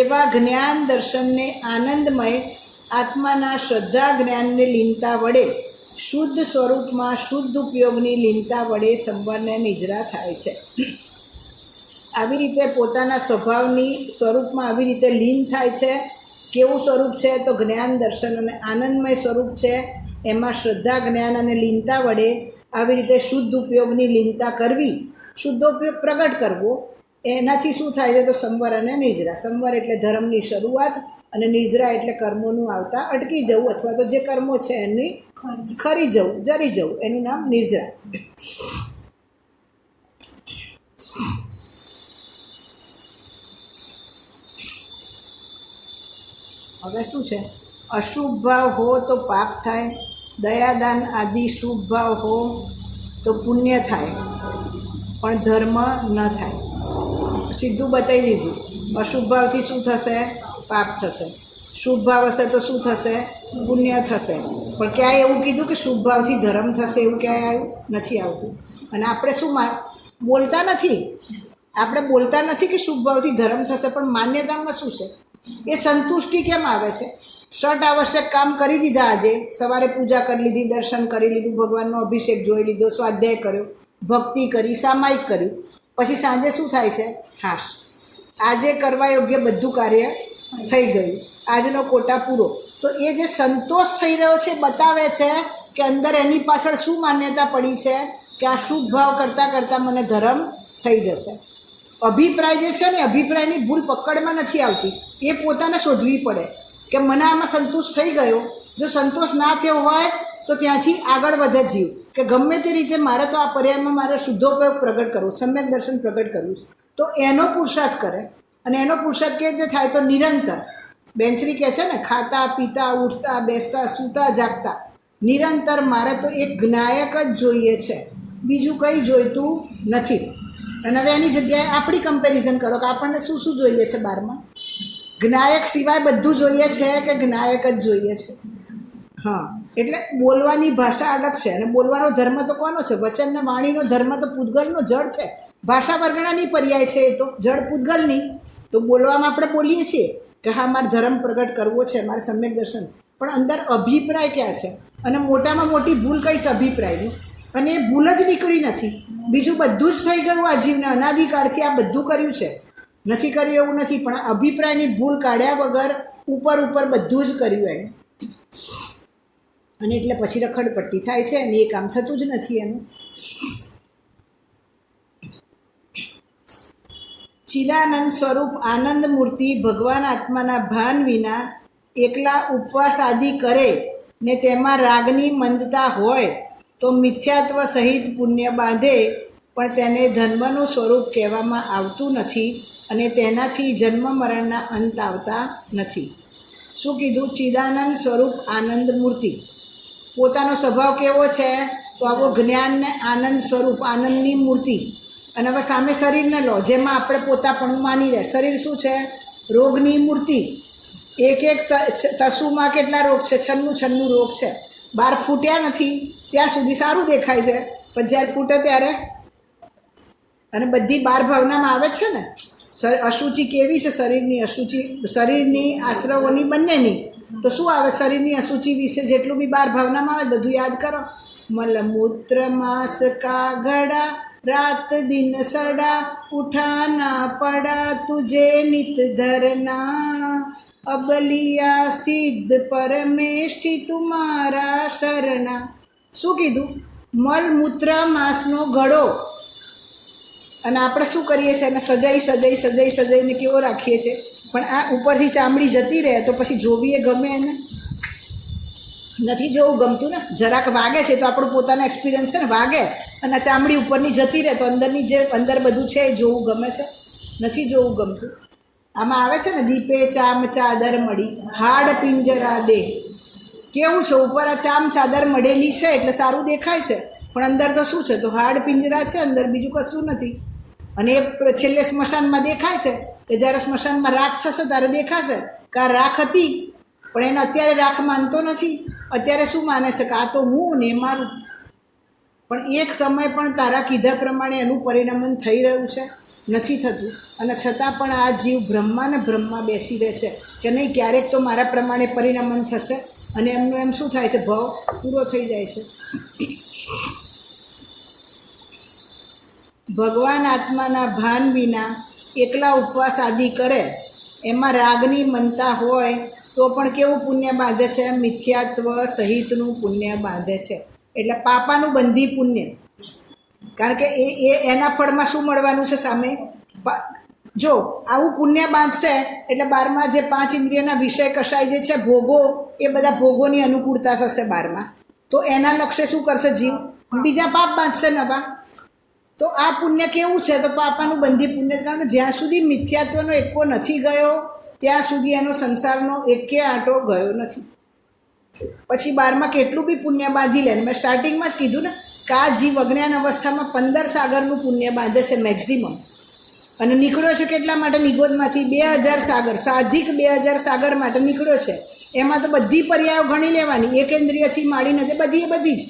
એવા જ્ઞાન દર્શનને આનંદમય આત્માના શ્રદ્ધા જ્ઞાનને લીનતા વડે શુદ્ધ સ્વરૂપમાં શુદ્ધ ઉપયોગની લીનતા વડે સંવરને નિજરા થાય છે. આવી રીતે પોતાના સ્વભાવની સ્વરૂપમાં આવી રીતે લીન થાય છે. કેવું સ્વરૂપ છે? તો જ્ઞાન દર્શન અને આનંદમય સ્વરૂપ છે. એમાં શ્રદ્ધા જ્ઞાન અને લીનતા વડે આવી રીતે શુદ્ધ ઉપયોગની લીનતા કરવી, શુદ્ધ ઉપયોગ પ્રગટ કરવો, એનાથી શું થાય છે? તો સંવર અને નિજરા. સંવર એટલે ધર્મની શરૂઆત અને નિજરા એટલે કર્મોનું આવતા અટકી જવું, અથવા તો જે કર્મો છે એની ખરી જવું, જરી જવું, એનું નામ નિર્જરા. હવે શું છે? અશુભ ભાવ હો તો પાપ થાય, દયાદાન આદિ શુભ ભાવ હો તો પુણ્ય થાય, પણ ધર્મ ન થાય. સીધું બતાવી દીધું. અશુભ ભાવથી શું થશે? પાપ થશે. શુભ ભાવ હશે તો શું થશે? પુણ્ય થશે. પણ ક્યાંય એવું કીધું કે શુભ ભાવથી ધર્મ થશે? એવું ક્યાંય આવ્યું નથી આવતું. અને આપણે શું બોલતા નથી, આપણે બોલતા નથી કે શુભ ભાવથી ધર્મ થશે, પણ માન્યતામાં શું છે? એ સંતુષ્ટિ કેમ આવે છે? ષટ આવશ્યક કામ કરી દીધા. આજે સવારે પૂજા કરી લીધી, દર્શન કરી લીધું, ભગવાનનો અભિષેક જોઈ લીધો, સ્વાધ્યાય કર્યો, ભક્તિ કરી, સામાયિક કર્યું, પછી સાંજે શું થાય છે? હાશ, આજે કરવા યોગ્ય બધું કાર્ય થઈ ગયું, આજનો કોટા પૂરો. તો એ જે સંતોષ થઈ રહ્યો છે બતાવે છે કે અંદર એની પાછળ શું માન્યતા પડી છે કે આ શુભ ભાવ કરતાં કરતાં મને ધર્મ થઈ જશે. અભિપ્રાય જે છે ને, અભિપ્રાયની ભૂલ પકડમાં નથી આવતી. એ પોતાને શોધવી પડે કે મને આમાં સંતોષ થઈ ગયો. જો સંતોષ ના થયો હોય તો ત્યાંથી આગળ વધે જીવ કે ગમે તે રીતે મારે તો આ પર્યાયમાં મારે શુદ્ધોપયોગ પ્રગટ કરવું, સમ્યક દર્શન પ્રગટ કરવું છે. તો એનો પુરુષાર્થ કરે. અને એનો પુરુષાર્થ કેવી રીતે થાય? તો નિરંતર. બેન્ચરી કહે છે ને, ખાતા પીતા ઉઠતા બેસતા સૂતા જાગતા નિરંતર મારે તો એક જ્ઞાયક જ જોઈએ છે, બીજું કંઈ જોઈતું નથી. અને હવે એની જગ્યાએ આપણી કમ્પેરિઝન કરો કે આપણને શું શું જોઈએ છે? 12માં જ્ઞાયક સિવાય બધું જોઈએ છે કે જ્ઞાયક જ જોઈએ છે? હા, એટલે બોલવાની ભાષા અલગ છે. અને બોલવાનો ધર્મ તો કોનો છે? વચન ને વાણીનો ધર્મ તો પૂતગલનો જળ છે. ભાષા વર્ગણાની પર્યાય છે એ તો, જળ પૂતગલની. તો બોલવામાં આપણે બોલીએ છીએ કે હા મારે ધર્મ પ્રગટ કરવો છે, મારે સમ્યક દર્શન, પણ અંદર અભિપ્રાય ક્યાં છે? અને મોટામાં મોટી ભૂલ કઈ છે? અભિપ્રાયની. અને એ ભૂલ જ નીકળી નથી. બીજું બધું જ થઈ ગયું. આ જીવને અનાદિકાળથી આ બધું કર્યું છે, નથી કર્યું એવું નથી, પણ અભિપ્રાયની ભૂલ કાઢ્યા વગર ઉપર ઉપર બધું જ કર્યું એણે. અને એટલે પછી રખડપટ્ટી થાય છે અને એ કામ થતું જ નથી એનું. ચિદાનંદ સ્વરૂપ આનંદ મૂર્તિ ભગવાન આત્માના ભાન વિના એકલા ઉપવાસ આદિ કરે ને તેમાં રાગની મંદતા હોય તો મિથ્યાત્વ સહિત પુણ્ય બાંધે, પણ તેને ધર્મનું સ્વરૂપ કહેવામાં આવતું નથી અને તેનાથી જન્મ મરણના અંત આવતા નથી. શું કીધું? ચિદાનંદ સ્વરૂપ આનંદ મૂર્તિ. પોતાનો સ્વભાવ કેવો છે? તો આવો જ્ઞાન ને આનંદ સ્વરૂપ, આનંદની મૂર્તિ. અને હવે સામે શરીરને લો, જેમાં આપણે પોતાપણું માની રહે. શરીર શું છે? રોગની મૂર્તિ. એક એક તસુમાં કેટલા રોગ છે? 96 રોગ છે. 12 ફૂટ્યા નથી ત્યાં સુધી સારું દેખાય છે, પણ જ્યારે ફૂટે ત્યારે, અને બધી 12 ભાવનામાં આવે છે ને. અશુચિ કેવી છે? શરીરની અશુચિ, શરીરની આશ્રવોની બંનેની. તો શું આવે? શરીરની અશુચિ વિશે જેટલું બી 12 ભાવનામાં આવે બધું યાદ કરો. મલમૂત્ર માસ કાગડા, रात दिन सड़ा उठाना पड़ा तुझे नित धरना, अबलिया सिद्ध परमेष्टि तुम्हारा शरणा. શું કીધું? મલમૂત્ર માંસનો ઘડો. અને આપણે શું કરીએ છીએ? એને સજાઈને કેવો રાખીએ છીએ, પણ આ ઉપરથી ચામડી જતી રહે તો પછી જોવીએ ગમે એને? નથી જોવું ગમતું ને. જરાક વાગે છે તો આપણું પોતાનો એક્સપિરિયન્સ છે ને, વાગે અને ચામડી ઉપરની જતી રહે તો અંદરની જે અંદર બધું છે એ જોવું ગમે છે? નથી જોવું ગમતું. આમાં આવે છે ને, દીપે ચામ ચાદર મળી હાડ પિંજરા દે. કેવું છે? ઉપર આ ચામ ચાદર મળેલી છે એટલે સારું દેખાય છે, પણ અંદર તો શું છે? તો હાડ પિંજરા છે, અંદર બીજું કશું નથી. અને એ છેલ્લે સ્મશાનમાં દેખાય છે કે જ્યારે સ્મશાનમાં રાખ થશે ત્યારે દેખાશે કે આ રાખ હતી, પણ એને અત્યારે રાખ માનતો નથી. અત્યારે શું માને છે કે આ તો હું ને મારું. પણ એક સમય પણ તારા કીધા પ્રમાણે એનું પરિણમન થઈ રહ્યું છે? નથી થતું. અને છતાં પણ આ જીવ બ્રહ્માને બ્રહ્મા બેસી રહે છે કે નહીં, ક્યારેક તો મારા પ્રમાણે પરિણમન થશે. અને એમનું એમ શું થાય છે? ભાવ પૂરો થઈ જાય છે. ભગવાન આત્માના ભાન વિના એકલા ઉપવાસ આદિ કરે, એમાં રાગની મનતા હોય તો પણ કેવું પુણ્ય બાંધે છે? મિથ્યાત્વ સહિતનું પુણ્ય બાંધે છે. એટલે પાપાનું બંધી પુણ્ય. કારણ કે એના ફળમાં શું મળવાનું છે સામે? જો આવું પુણ્ય બાંધશે એટલે બારમાં જે 5 ઇન્દ્રિયના વિષય કશાય જે છે ભોગો, એ બધા ભોગોની અનુકૂળતા થશે બારમાં. તો એના લક્ષ્ય શું કરશે જીવ? બીજા પાપ બાંધશે નવા. તો આ પુણ્ય કેવું છે? તો પાપાનું બંધી પુણ્ય. કારણ કે જ્યાં સુધી મિથ્યાત્વનો એકો નથી ગયો ત્યાં સુધી એનો સંસારનો એકે આંટો ગયો નથી. પછી બારમાં કેટલું બી પુણ્ય બાંધી લે. મેં સ્ટાર્ટિંગમાં જ કીધું ને કે આ જીવ અજ્ઞાન અવસ્થામાં 15 સાગરનું પુણ્ય બાંધે છે મેક્ઝિમમ. અને નીકળ્યો છે કેટલા માટે? નિગોદમાંથી 2000 સાગર, સાહજિક 2000 સાગર માટે નીકળ્યો છે. એમાં તો બધી પર્યાયો ગણી લેવાની, એકેન્દ્રિયથી માંડીને તે બધી જ.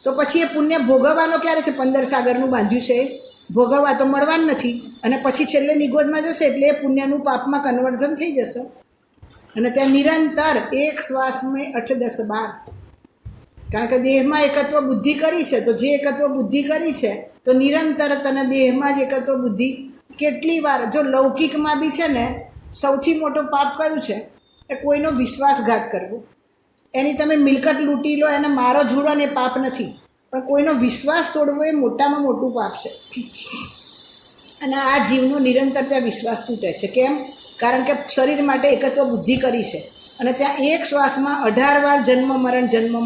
તો પછી એ પુણ્ય ભોગવવાનો ક્યારે છે? 15 સાગરનું બાંધ્યું છે, ભોગવવા તો મળવાનું નથી. અને પછી છેલ્લે નિગોદમાં જશે એટલે એ પુણ્યનું પાપમાં કન્વર્ઝન થઈ જશે. અને ત્યાં નિરંતર એક શ્વાસમાં 8, 10, 12. કારણ કે દેહમાં એકત્વ બુદ્ધિ કરી છે, તો જે એકત્વ બુદ્ધિ કરી છે તો નિરંતર તને દેહમાં જ એકત્વ બુદ્ધિ કેટલી વાર. જો લૌકિકમાં બી છે ને સૌથી મોટો પાપ કયું છે? એ કોઈનો વિશ્વાસઘાત કરવો. એની તમે મિલકત લૂંટી લો, એને મારો જુડો ને એ પાપ નથી, પણ કોઈનો વિશ્વાસ તોડવો એ મોટામાં મોટું પાપ છે. અને આ જીવનો નિરંતર ત્યાં વિશ્વાસ તૂટે છે. કેમ? કારણ કે શરીર માટે એકત્વ બુદ્ધિ કરી છે. અને ત્યાં એક શ્વાસમાં 18 વાર જન્મ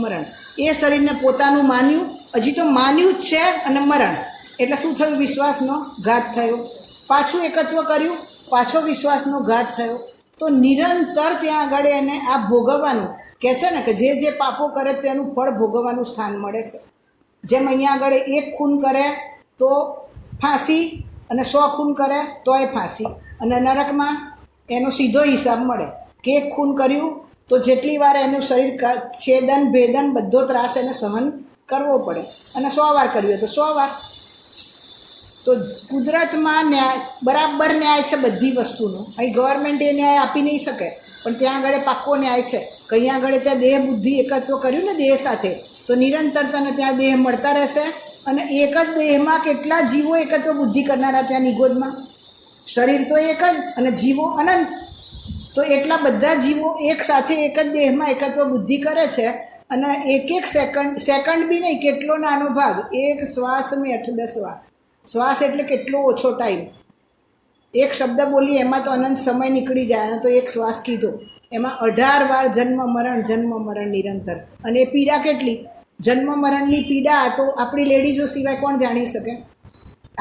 મરણ. એ શરીરને પોતાનું માન્યું, હજી તો માન્યું જ છે અને મરણ. એટલે શું થયું? વિશ્વાસનો ઘાત થયો. પાછું એકત્વ કર્યું, પાછો વિશ્વાસનો ઘાત થયો. તો નિરંતર ત્યાં આગળ એને આ ભોગવવાનું કહે છે ને કે જે પાપો કરે તો એનું ફળ ભોગવવાનું સ્થાન મળે છે. જેમ અહીંયા આગળ 1 ખૂન કરે તો ફાંસી, અને 100 ખૂન કરે તોય ફાંસી. અને નરકમાં એનો સીધો હિસાબ મળે કે 1 ખૂન કર્યું તો જેટલી વાર એનું શરીર છેદન ભેદન બધો ત્રાસ એને સહન કરવો પડે. અને 100 વાર કર્યું તો 100 વાર. તો કુદરતમાં ન્યાય, બરાબર ન્યાય છે બધી વસ્તુનો. અહીં ગવર્મેન્ટ એ ન્યાય આપી નહીં શકે, પણ ત્યાં આગળ પાક્કો ન્યાય છે. કંઈ આગળ ત્યાં દેહ બુદ્ધિ એકત્વ કર્યું ને દેહ સાથે, તો નિરંતર તને ત્યાં દેહ મળતા રહેશે. અને એક જ દેહમાં કેટલા જીવો એકત્વ બુદ્ધિ કરનારા ત્યાં નિગોદમાં? શરીર તો એક જ અને જીવો અનંત. તો એટલા બધા જીવો એક સાથે એક જ દેહમાં એકત્વ બુદ્ધિ કરે છે. અને એક સેકન્ડ બી નહીં, કેટલો નાનો ભાગ, એક શ્વાસમાં 8, 10 વાર. શ્વાસ એટલે કેટલો ઓછો ટાઈમ. એક શબ્દ બોલી એમાં તો અનંત સમય નીકળી જાય. અને તો એક શ્વાસ કીધો એમાં 18 વાર જન્મ મરણ નિરંતર. અને એ પીડા કેટલી? જન્મ મરણની પીડા તો આપણી લેડીઝો સિવાય કોણ જાણી શકે?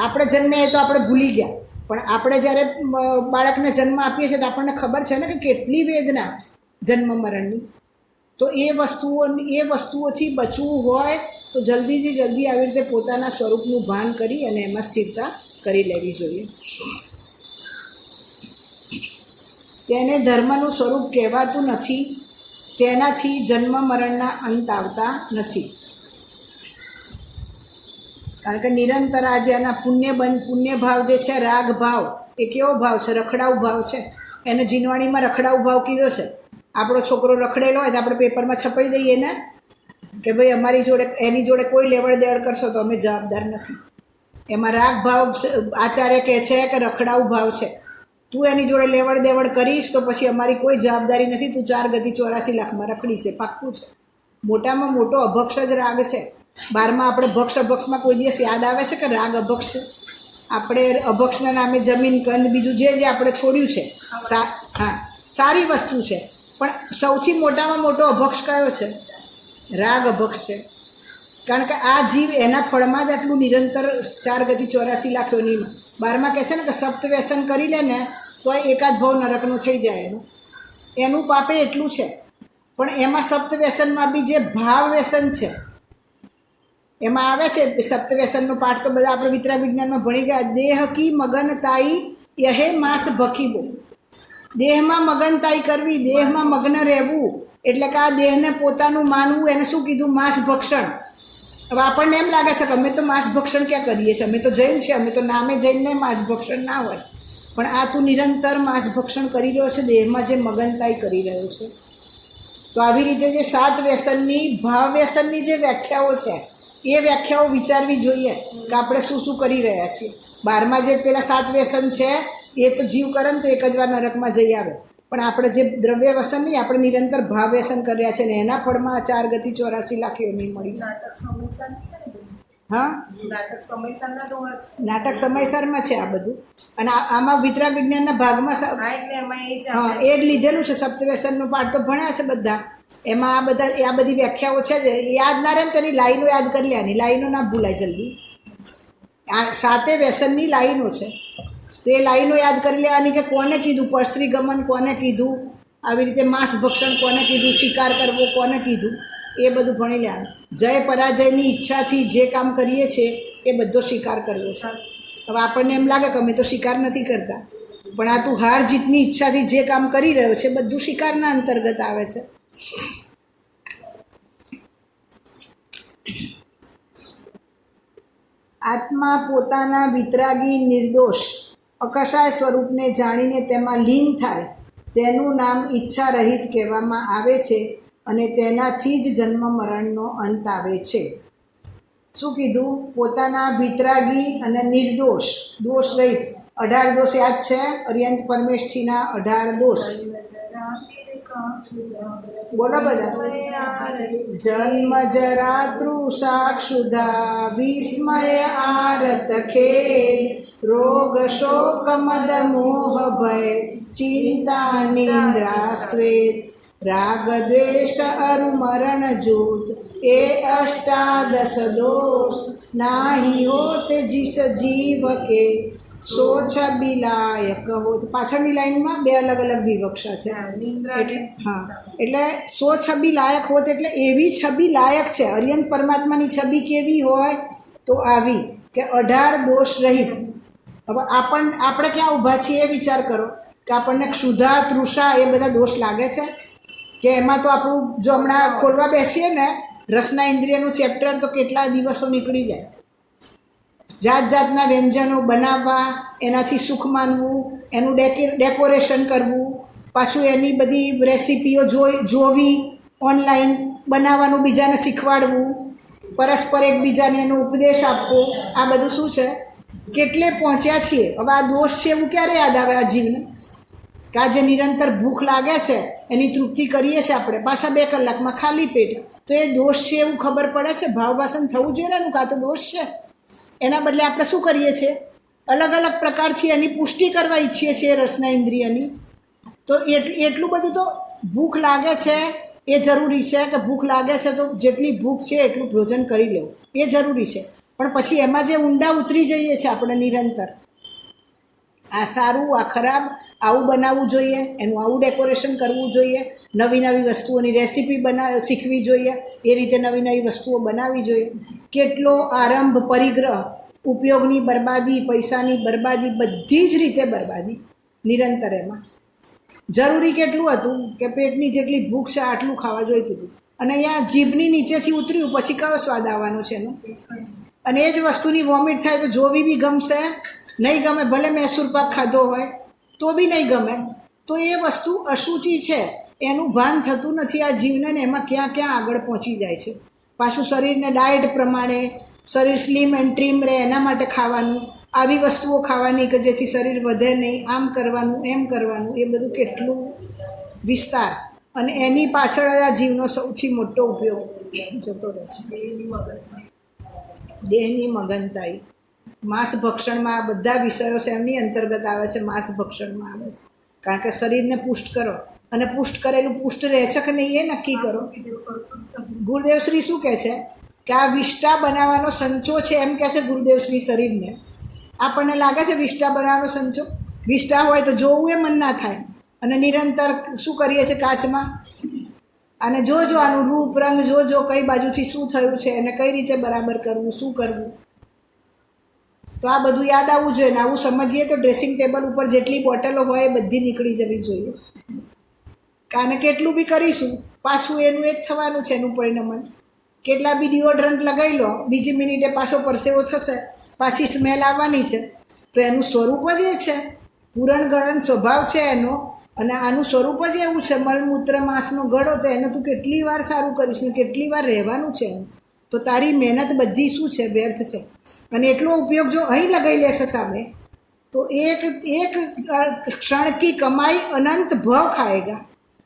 આપણે જન્મ્યા તો આપણે ભૂલી ગયા, પણ આપણે જ્યારે બાળકને જન્મ આપીએ છીએ તો આપણને ખબર છે ને કે કેટલી વેદના જન્મ મરણની. તો એ વસ્તુઓથી બચવું હોય તો જલ્દીથી જલ્દી આવી રીતે પોતાના સ્વરૂપનું ભાન કરી અને એમાં સ્થિરતા કરી લેવી જોઈએ. તેને ધર્મનું સ્વરૂપ કહેવાતું નથી. તેનાથી જન્મ મરણના અંત આવતા નથી. કારણ કે નિરંતર આજે એના પુણ્ય ભાવ જે છે, રાગ ભાવ, એ કેવો ભાવ છે? રખડાઉ ભાવ છે. એને જીનવાણીમાં રખડાઉ ભાવ કીધો છે. આપણો છોકરો રખડેલો હોય તો આપણે પેપરમાં છપાઈ દઈએ ને કે ભાઈ અમારી જોડે એની જોડે કોઈ લેવડ દેવડ કરશો તો અમે જવાબદાર નથી. એમાં રાગ ભાવ આચાર્ય કહે છે કે રખડાઉ ભાવ છે. તું એની જોડે લેવડ દેવડ કરીશ તો પછી અમારી કોઈ જવાબદારી નથી. તું 4 ગતિ 84 લાખમાં રખડી છે, પાક્કું છે. મોટામાં મોટો અભક્ષ જ રાગ છે. 12માં આપણે ભક્ષ અભક્ષમાં કોઈ દિવસ યાદ આવે છે કે રાગ અભક્ષ? આપણે અભક્ષના નામે જમીન કંદ બીજું જે આપણે છોડ્યું છે, હા, સારી વસ્તુ છે. પણ સૌથી મોટામાં મોટો અભક્ષ કયો છે? રાગ અભક્ષ છે. કારણ કે આ જીવ એના ફળમાં જ આટલું નિરંતર 4 ગતિ 84 લાખ યોનીમાં. 12માં કહે છે ને કે સપ્ત વ્યસન કરી લે ને તો એકાદ ભાવ નરકનો થઈ જાય. એનું પાપે એટલું છે. પણ એમાં સપ્ત વ્યસનમાં બી જે ભાવ વ્યસન છે એમાં આવે છે. સપ્ત વ્યસનનો પાઠ તો બધા આપણે વિતરાગ વિજ્ઞાનમાં ભણી ગયા. દેહ કી મગનતાઈ યહે માસ ભકીબો. દેહમાં મગનતાઈ કરવી, દેહમાં મગ્ન રહેવું, એટલે કે આ દેહને પોતાનું માનવું, એને શું કીધું? માંસ ભક્ષણ. હવે આપણને એમ લાગે છે કે અમે તો માંસ ભક્ષણ ક્યાં કરીએ છીએ, અમે તો જૈન છીએ, અમે તો નામે જૈનને માંસ ભક્ષણ ના હોય. પણ આ તું નિરંતર માંસ ભક્ષણ કરી રહ્યો છે, દેહમાં જે મગનતાઈ કરી રહ્યો છે. તો આવી રીતે જે 7 વ્યસનની, ભાવ વ્યસનની જે વ્યાખ્યાઓ છે એ વ્યાખ્યાઓ વિચારવી જોઈએ કે આપણે શું શું કરી રહ્યા છીએ. 12માં જે પેલા 7 વ્યસન છે એ તો જીવ કરે ને તો એક જ વાર નરકમાં જઈ આવે. પણ આપણે જે દ્રવ્ય વ્યસન નહીં, આપણે નિરંતર ભાવ વ્યસન કર્યા છે ને એના ફળમાં 4 ગતિ 84 લાખ યોની મળી છે. હા, નાટક સમયસરમાં છે આ બધું. અને આમાં વિતરાગ વિજ્ઞાનના ભાગમાં હા એ જ લીધેલું છે. સપ્તવ્યસનનો પાઠ તો ભણ્યા છે બધા. એમાં આ બધી વ્યાખ્યાઓ છે જે યાદ ના રહે ને તેની લાઈનો યાદ કરી લેવાની, લાઈનો ના ભૂલાય જલ્દી. આ 7 વ્યસનની લાઈનો છે, તો એ લાઈનો યાદ કરી લેવાની કે કોને કીધું પરસ્ત્રી ગમન, કોને કીધું આવી રીતે માંસ ભક્ષણ, કોને કીધું શિકાર કરવો, કોને કીધું, એ બધું ભણી લેવાનું. જય પરાજયની ઈચ્છાથી જે કામ કરીએ છીએ એ બધો શિકાર કરવો છે. હવે આપણને એમ લાગે કે અમે તો શિકાર નથી કરતા, પણ આ તું હાર જીતની ઈચ્છાથી જે કામ કરી રહ્યો છે બધું શિકારના અંતર્ગત આવે છે. આત્મા પોતાના વિતરાગી, નિર્દોષ, અકશાય સ્વરૂપને જાણીને તેમાં લીન થાય તેનું નામ ઈચ્છા રહિત કહેવામાં આવે છે અને તેનાથી જ જન્મ મરણનો અંત આવે છે. શું કીધું? પોતાના વિતરાગી અને નિર્દોષ, દોષ રહિત. 18 દોષ યાદ છે? અર્યંત પરમેષ્ઠીના 18 દોષ બોલો બધા. જન્મ જરા તૃષા ક્ષુધા વિસ્મય આરત ખેદ રોગ શોક મદ મોહ ભય ચિંતા નિંદ્રા શ્વેત રાગ દ્વેષ અરુ મરણ જૂત એ 18 દોષ નાહી હોત જીસ જીવ કે સો છબીલાયક હોત. પાછળની લાઈનમાં 2 અલગ અલગ વિવક્ષા છે. એટલે હા, એટલે સો છબી લાયક હોત એટલે એવી છબી લાયક છે. અર્યંત પરમાત્માની છબી કેવી હોય? તો આવી કે 18 દોષ રહિત. હવે આપણે ક્યાં ઊભા છીએ એ વિચાર કરો કે આપણને ક્ષુધા, તૃષા એ બધા દોષ લાગે છે કે એમાં તો આપણું જો હમણાં ખોલવા બેસીએ ને રસના ઇન્દ્રિયનું ચેપ્ટર તો કેટલા દિવસો નીકળી જાય. જાત જાતના વ્યંજનો બનાવવા, એનાથી સુખ માનવું, એનું ડેકોરેશન કરવું, પાછું એની બધી રેસીપીઓ જોવી, ઓનલાઈન બનાવવાનું, બીજાને શીખવાડવું, પરસ્પર એકબીજાને એનો ઉપદેશ આપવો. આ બધું શું છે? કેટલે પહોંચ્યા છીએ. હવે આ દોષ છે એવું ક્યારે યાદ આવે આ જીવને? કે આ જે નિરંતર ભૂખ લાગે છે એની તૃપ્તિ કરીએ છીએ આપણે પાછા 2 કલાકમાં ખાલી પેટ, તો એ દોષ છે એવું ખબર પડે છે? ભાવવાસન થવું જોઈએ ને એનું, કાં તો દોષ છે. એના બદલે આપણે શું કરીએ છીએ? અલગ અલગ પ્રકારથી એની પુષ્ટિ કરવા ઈચ્છીએ છીએ રસના ઇન્દ્રિયની. તો એટલું બધું તો ભૂખ લાગે છે એ જરૂરી છે કે ભૂખ લાગે છે તો જેટલી ભૂખ છે એટલું ભોજન કરી લેવું એ જરૂરી છે. પણ પછી એમાં જે ઊંડા ઉતરી જઈએ છીએ આપણે નિરંતર, આ સારું, આ ખરાબ, આવું બનાવવું જોઈએ, એનું આવું ડેકોરેશન કરવું જોઈએ, નવી નવી વસ્તુઓની રેસીપી શીખવી જોઈએ, એ રીતે નવી નવી વસ્તુઓ બનાવવી જોઈએ. કેટલો આરંભ, પરિગ્રહ, ઉપયોગની બરબાદી, પૈસાની બરબાદી, બધી જ રીતે બરબાદી નિરંતર. એમાં જરૂરી કેટલું હતું કે પેટની જેટલી ભૂખ છે આટલું ખાવા જોઈતું હતું, અને અહીંયા જીભની નીચેથી ઉતર્યું પછી કયો સ્વાદ આવવાનો છે એનો? અને એ જ વસ્તુની વોમિટ થાય તો જોવી બી ગમશે નહીં, ગમે ભલે મૈસૂર પાક ખાધો હોય તો બી નહીં ગમે. તો એ વસ્તુ અશુચિ છે, એનું ભાન થતું નથી આ જીવને, ને એમાં ક્યાં ક્યાં આગળ પહોંચી જાય છે. પાછું શરીરને ડાયટ પ્રમાણે શરીર સ્લિમ એન્ડ ટ્રીમ રહે એના માટે ખાવાનું, આવી વસ્તુઓ ખાવાની કે જેથી શરીર વધે નહીં, આમ કરવાનું, એમ કરવાનું, એ બધું કેટલું વિસ્તાર. અને એની પાછળ આ જીવનો સૌથી મોટો ઉપયોગ જતો રહે છે. દેહની મગનતાઈ. માંસ ભક્ષણમાં આ બધા વિષયો છે એમની અંતર્ગત આવે છે, માંસ ભક્ષણમાં આવે છે. કારણ કે શરીરને પુષ્ટ કરો, અને પુષ્ટ કરેલું પુષ્ટ રહે છે કે નહીં એ નક્કી કરો. ગુરુદેવશ્રી શું કહે છે કે આ વિષ્ટા બનાવવાનો સંચો છે, એમ કહે છે ગુરુદેવશ્રી શરીરને. આપણને લાગે છે વિષ્ટા બનાવવાનો સંચો? વિષ્ટા હોય તો જોવું એ મન ના થાય, અને નિરંતર શું કરીએ છીએ કાચમાં, અને જોજો આનું રૂપ રંગ જોજો, કઈ બાજુથી શું થયું છે અને કઈ રીતે બરાબર કરવું, શું કરવું. તો આ બધું યાદ આવવું જોઈએ ને આવું સમજીએ તો ડ્રેસિંગ ટેબલ ઉપર જેટલી બોટલો હોય એ બધી નીકળી જવી જોઈએ. કારણ કેટલું બી કરીશું પાછું એનું એ જ થવાનું છે એનું પરિણામ. કેટલા બી ડિઓડ્રન્ટ લગાવી લો, બીજી મિનિટે પાછો પરસેવો થશે, પાછી સ્મેલ આવવાની છે. તો એનું સ્વરૂપ જ એ છે, પૂરણગળન સ્વભાવ છે એનો. અને આનું સ્વરૂપ જ એવું છે, મળમૂત્ર માંસનો ગળો. તો એને તું કેટલી વાર સારું કરીશ ને કેટલી વાર રહેવાનું છે એનું. તો તારી મહેનત બધી શું છે, વ્યર્થ છે. અને એટલો ઉપયોગ જો અહીં લગાવી લેશે સામે, તો એક ક્ષણ કી કમાઈ અનંત ભવ ખાએગા.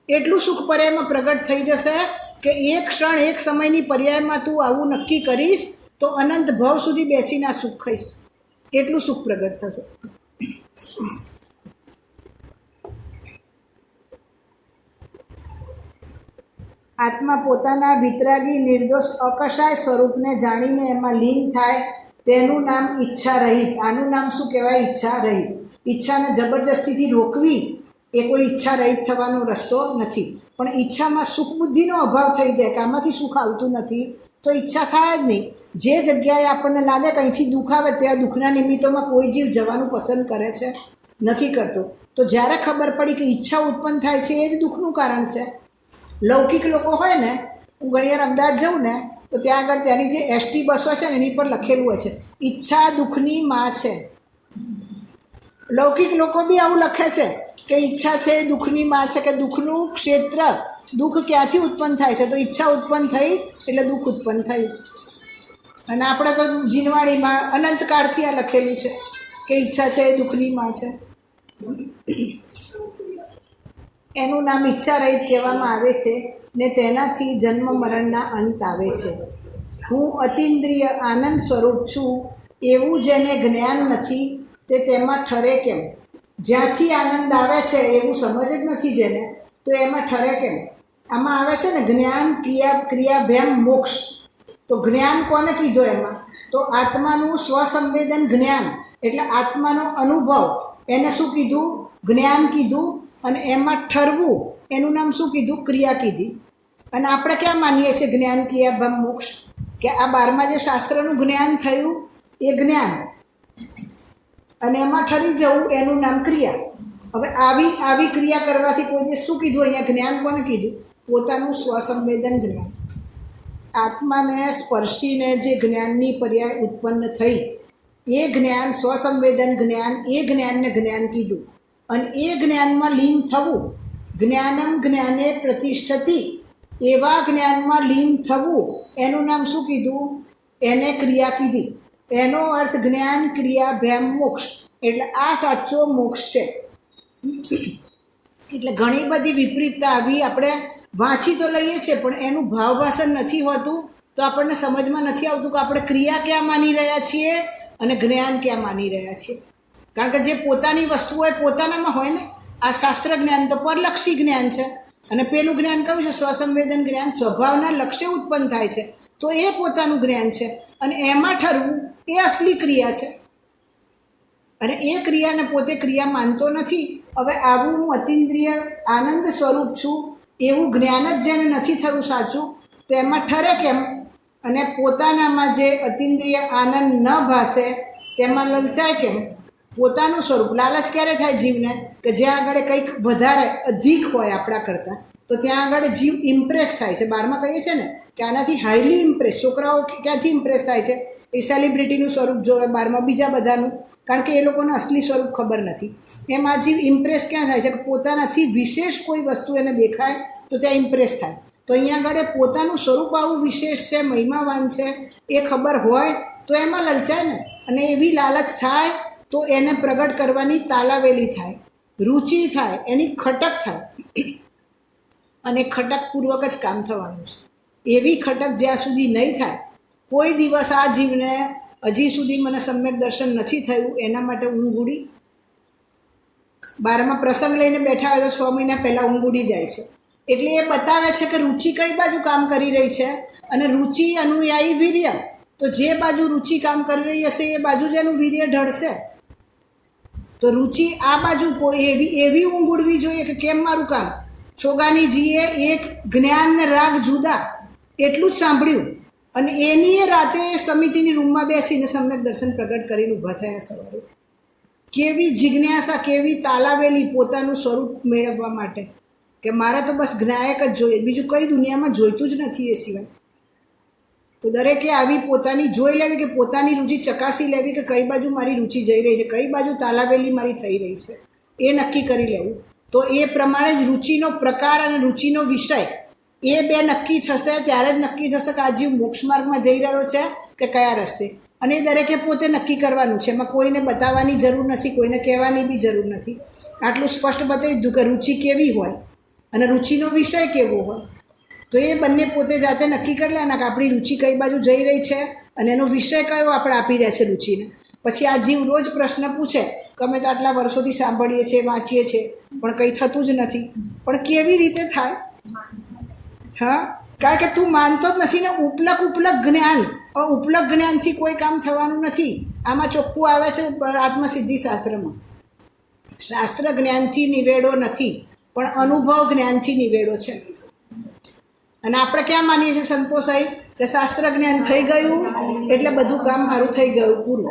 એટલું સુખ પર્યાયમાં પ્રગટ થઈ જશે કે એક ક્ષણ એક સમયની પર્યાયમાં તું આવું નક્કી કરીશ તો અનંત ભવ સુધી બેસીને આ સુખ ખાઈશ. એટલું સુખ પ્રગટ થશે. આત્મા પોતાના વિતરાગી નિર્દોષ અકશાય સ્વરૂપને જાણીને એમાં લીન થાય તેનું નામ ઈચ્છા રહિત. આનું નામ શું કહેવાય? ઈચ્છા રહિત. ઈચ્છાને જબરજસ્તીથી રોકવી એ કોઈ ઈચ્છા રહિત થવાનો રસ્તો નથી. પણ ઈચ્છામાં સુખ બુદ્ધિનો અભાવ થઈ જાય કે આમાંથી સુખ આવતું નથી તો ઈચ્છા થાય જ નહીં. જે જગ્યાએ આપણને લાગે કે અહીંથી દુઃખ આવે ત્યાં દુઃખના નિમિત્તોમાં કોઈ જીવ જવાનું પસંદ કરે છે? નથી કરતો. તો જ્યારે ખબર પડી કે ઈચ્છા ઉત્પન્ન થાય છે એ જ દુઃખનું કારણ છે. લૌકિક લોકો હોય ને, હું ઘણીવાર અમદાવાદ જાઉં ને તો ત્યાં આગળ ત્યાંની જે એસટી બસો છે ને એની પર લખેલું હોય છે, ઈચ્છા દુઃખની માં છે. લૌકિક લોકો બી આવું લખે છે કે ઈચ્છા છે એ દુઃખની માં છે, કે દુઃખનું ક્ષેત્ર, દુઃખ ક્યાંથી ઉત્પન્ન થાય છે? તો ઈચ્છા ઉત્પન્ન થઈ એટલે દુઃખ ઉત્પન્ન થયું. અને આપણે તો જીનવાણીમાં અનંતકાળથી આ લખેલું છે કે ઈચ્છા છે એ દુઃખની માં છે. એનું નામ ઈચ્છા રહિત કહેવામાં આવે છે ને તેનાથી જન્મ મરણના અંત આવે છે. હું અતિન્દ્રિય આનંદ સ્વરૂપ છું એવું જેને જ્ઞાન નથી તે તેમાં ઠરે કેમ? જ્યાંથી આનંદ આવે છે એવું સમજ જ નથી જેને, તો એમાં ઠરે કેમ? આમાં આવે છે ને જ્ઞાન ક્રિયાભેમ મોક્ષ. તો જ્ઞાન કોને કીધું એમાં? તો આત્માનું સ્વસંવેદન જ્ઞાન, એટલે આત્માનો અનુભવ, એને શું કીધું? જ્ઞાન કીધું. અને એમાં ઠરવું એનું નામ શું કીધું? ક્રિયા કીધી. અને આપણે ક્યાં માનીએ છીએ જ્ઞાન ક્રિયાભેમ મોક્ષ? કે આ 12મા જે શાસ્ત્રનું જ્ઞાન થયું એ જ્ઞાન, અને એમાં ઠરી જવું એનું નામ ક્રિયા. હવે આવી ક્રિયા કરવાથી કોઈ શું કીધું અહીંયા? જ્ઞાન કોને કીધું? પોતાનું સ્વસંવેદન જ્ઞાન. આત્માને સ્પર્શીને જે જ્ઞાનની પર્યાય ઉત્પન્ન થઈ એ જ્ઞાન, સ્વસંવેદન જ્ઞાન, એ જ્ઞાનને જ્ઞાન કીધું. અને એ જ્ઞાનમાં લીન થવું, જ્ઞાનમ જ્ઞાને પ્રતિષ્ઠતિ, એવા જ્ઞાનમાં લીન થવું એનું નામ શું કીધું? એને ક્રિયા કીધી. એનો અર્થ જ્ઞાન ક્રિયાભેમ મોક્ષ. એટલે આ સાચો મોક્ષ છે. એટલે ઘણી બધી વિપરીતતા આવી આપણે વાંચી તો લઈએ છીએ પણ એનું ભાવભાષણ નથી હોતું. તો આપણને સમજમાં નથી આવતું કે આપણે ક્રિયા ક્યાં માની રહ્યા છીએ અને જ્ઞાન ક્યાં માની રહ્યા છીએ. કારણ કે જે પોતાની વસ્તુ હોય પોતાનામાં હોય ને. આ શાસ્ત્ર જ્ઞાન તો પરલક્ષી જ્ઞાન છે, અને પેલું જ્ઞાન કયું છે? સ્વસંવેદન જ્ઞાન. સ્વભાવના લક્ષ્ય ઉત્પન્ન થાય છે તો એ પોતાનું જ્ઞાન છે, અને એમાં ઠરવું એ અસલી ક્રિયા છે. અને એ ક્રિયાને પોતે ક્રિયા માનતો નથી. હવે આવું હું અતિન્દ્રિય આનંદ સ્વરૂપ છું એવું જ્ઞાન જ જેને નથી થયું સાચું, તો એમાં ઠરે કેમ? અને પોતાનામાં જે અતિન્દ્રિય આનંદ ન ભાસે તેમાં લલચાય કેમ? પોતાનું સ્વરૂપ. લાલચ ક્યારે થાય જીવને? કે જ્યાં આગળ કંઈક વધારે અધિક હોય આપણા કરતાં, તો ત્યાં આગળ જીવ ઇમ્પ્રેસ થાય છે. 12માં કહીએ છીએ ને કે આનાથી હાઈલી ઇમ્પ્રેસ. છોકરાઓ ક્યાંથી ઇમ્પ્રેસ થાય છે? એ સેલિબ્રિટીનું સ્વરૂપ જોવે 12માં બીજા બધાનું, કારણ કે એ લોકોને અસલી સ્વરૂપ ખબર નથી. એમ આ જીવ ઇમ્પ્રેસ ક્યાં થાય છે? કે પોતાનાથી વિશેષ કોઈ વસ્તુ એને દેખાય તો ત્યાં ઇમ્પ્રેસ થાય. તો અહીંયા આગળ પોતાનું સ્વરૂપ આવું વિશેષ છે, મહિમાવાન છે, એ ખબર હોય તો એમાં લલચાય ને. અને એવી લાલચ થાય તો એને પ્રગટ કરવાની તાલાવેલી થાય, રુચિ થાય, એની ખટક થાય. અને ખટકપૂર્વક જ કામ થવાનું છે. એવી ખટક જ્યાં સુધી નહીં થાય, કોઈ દિવસ આ જીવને હજી સુધી મને સમ્યક દર્શન નથી થયું, એના માટે ઊંઘ ઉડી. 12માં પ્રસંગ લઈને બેઠા હોય તો 6 મહિના પહેલાં ઊંઘ ઉડી જાય છે. એટલે એ બતાવે છે કે રુચિ કઈ બાજુ કામ કરી રહી છે, અને રુચિ અનુયાયી વીર્ય. તો જે બાજુ રુચિ કામ કરી રહી હશે એ બાજુ જ એનું વીર્ય ઢળશે. તો રુચિ આ બાજુ એવી ઊંઘ ઉડવી જોઈએ કે કેમ મારું કામ? છોગાનીજીએ એક જ્ઞાન ને રાગ જુદા એટલું જ સાંભળ્યું, અને એની એ રાતે સમિતિની રૂમમાં બેસીને સમ્યક દર્શન પ્રગટ કરીને ઊભા થયા સવારે. કેવી જિજ્ઞાસા, કેવી તાલાવેલી પોતાનું સ્વરૂપ મેળવવા માટે કે મારે તો બસ જ્ઞાયક જ જોઈએ, બીજું કંઈ દુનિયામાં જોઈતું જ નથી એ સિવાય. તો દરેકે આવી પોતાની જોઈ લેવી કે પોતાની રુચિ ચકાસી લેવી કે કઈ બાજુ મારી રુચિ જઈ રહી છે, કઈ બાજુ તાલાવેલી મારી થઈ રહી છે, એ નક્કી કરી લેવું. તો એ પ્રમાણે જ રુચિનો પ્રકાર અને રુચિનો વિષય એ બે નક્કી થશે. ત્યારે જ નક્કી થશે કે આ જીવ મોક્ષ માર્ગમાં જઈ રહ્યો છે કે કયા રસ્તે. અને એ દરેકે પોતે નક્કી કરવાનું છે. એમાં કોઈને બતાવવાની જરૂર નથી, કોઈને કહેવાની બી જરૂર નથી. આટલું સ્પષ્ટ બતાવી દીધું કે રુચિ કેવી હોય અને રુચિનો વિષય કેવો હોય. તો એ બંને પોતે જાતે નક્કી કરી લેવાના કે આપણી રુચિ કઈ બાજુ જઈ રહી છે અને એનો વિષય કયો આપણે આપી રહ્યા છે રુચિને. પછી આ જીવ રોજ પ્રશ્ન પૂછે કે અમે તો આટલા વર્ષોથી સાંભળીએ છીએ, વાંચીએ છીએ, પણ કંઈ થતું જ નથી. પણ કેવી રીતે થાય? હા, કારણ કે તું માનતો જ નથી ને. ઉપલક જ્ઞાન, ઉપલક જ્ઞાનથી કોઈ કામ થવાનું નથી. આમાં ચોખ્ખું આવે છે આત્મસિદ્ધિ શાસ્ત્રમાં. શાસ્ત્ર જ્ઞાનથી નિવેડો નથી, પણ અનુભવ જ્ઞાનથી નિવેડો છે. અને આપણે ક્યાં માનીએ છીએ સંતોષાઈ કે શાસ્ત્ર જ્ઞાન થઈ ગયું એટલે બધું કામ મારું થઈ ગયું, પૂરું.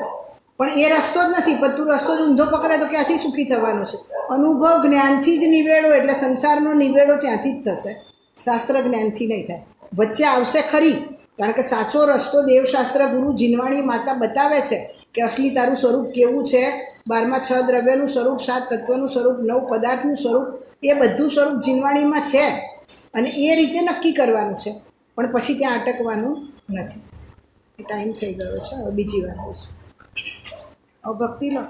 પણ એ રસ્તો જ નથી. પણ તું રસ્તો જ ઊંધો પકડે તો ક્યાંથી સુખી થવાનો છે? અનુભવ જ્ઞાનથી જ નિવેડો, એટલે સંસારનો નિવેડો ત્યાંથી જ થશે, શાસ્ત્ર જ્ઞાનથી નહીં થાય. વચ્ચે આવશે ખરી, કારણ કે સાચો રસ્તો દેવશાસ્ત્ર ગુરુ જીનવાણી માતા બતાવે છે કે અસલી તારું સ્વરૂપ કેવું છે. 12મા 6 દ્રવ્યનું સ્વરૂપ, 7 તત્વનું સ્વરૂપ, 9 પદાર્થનું સ્વરૂપ, એ બધું સ્વરૂપ જીનવાણીમાં છે. અને એ રીતે નક્કી કરવાનું છે, પણ પછી ત્યાં અટકવાનું નથી. ટાઈમ થઈ ગયો છે, હવે બીજી વાત દઈશું. હવે ભક્તિ લો.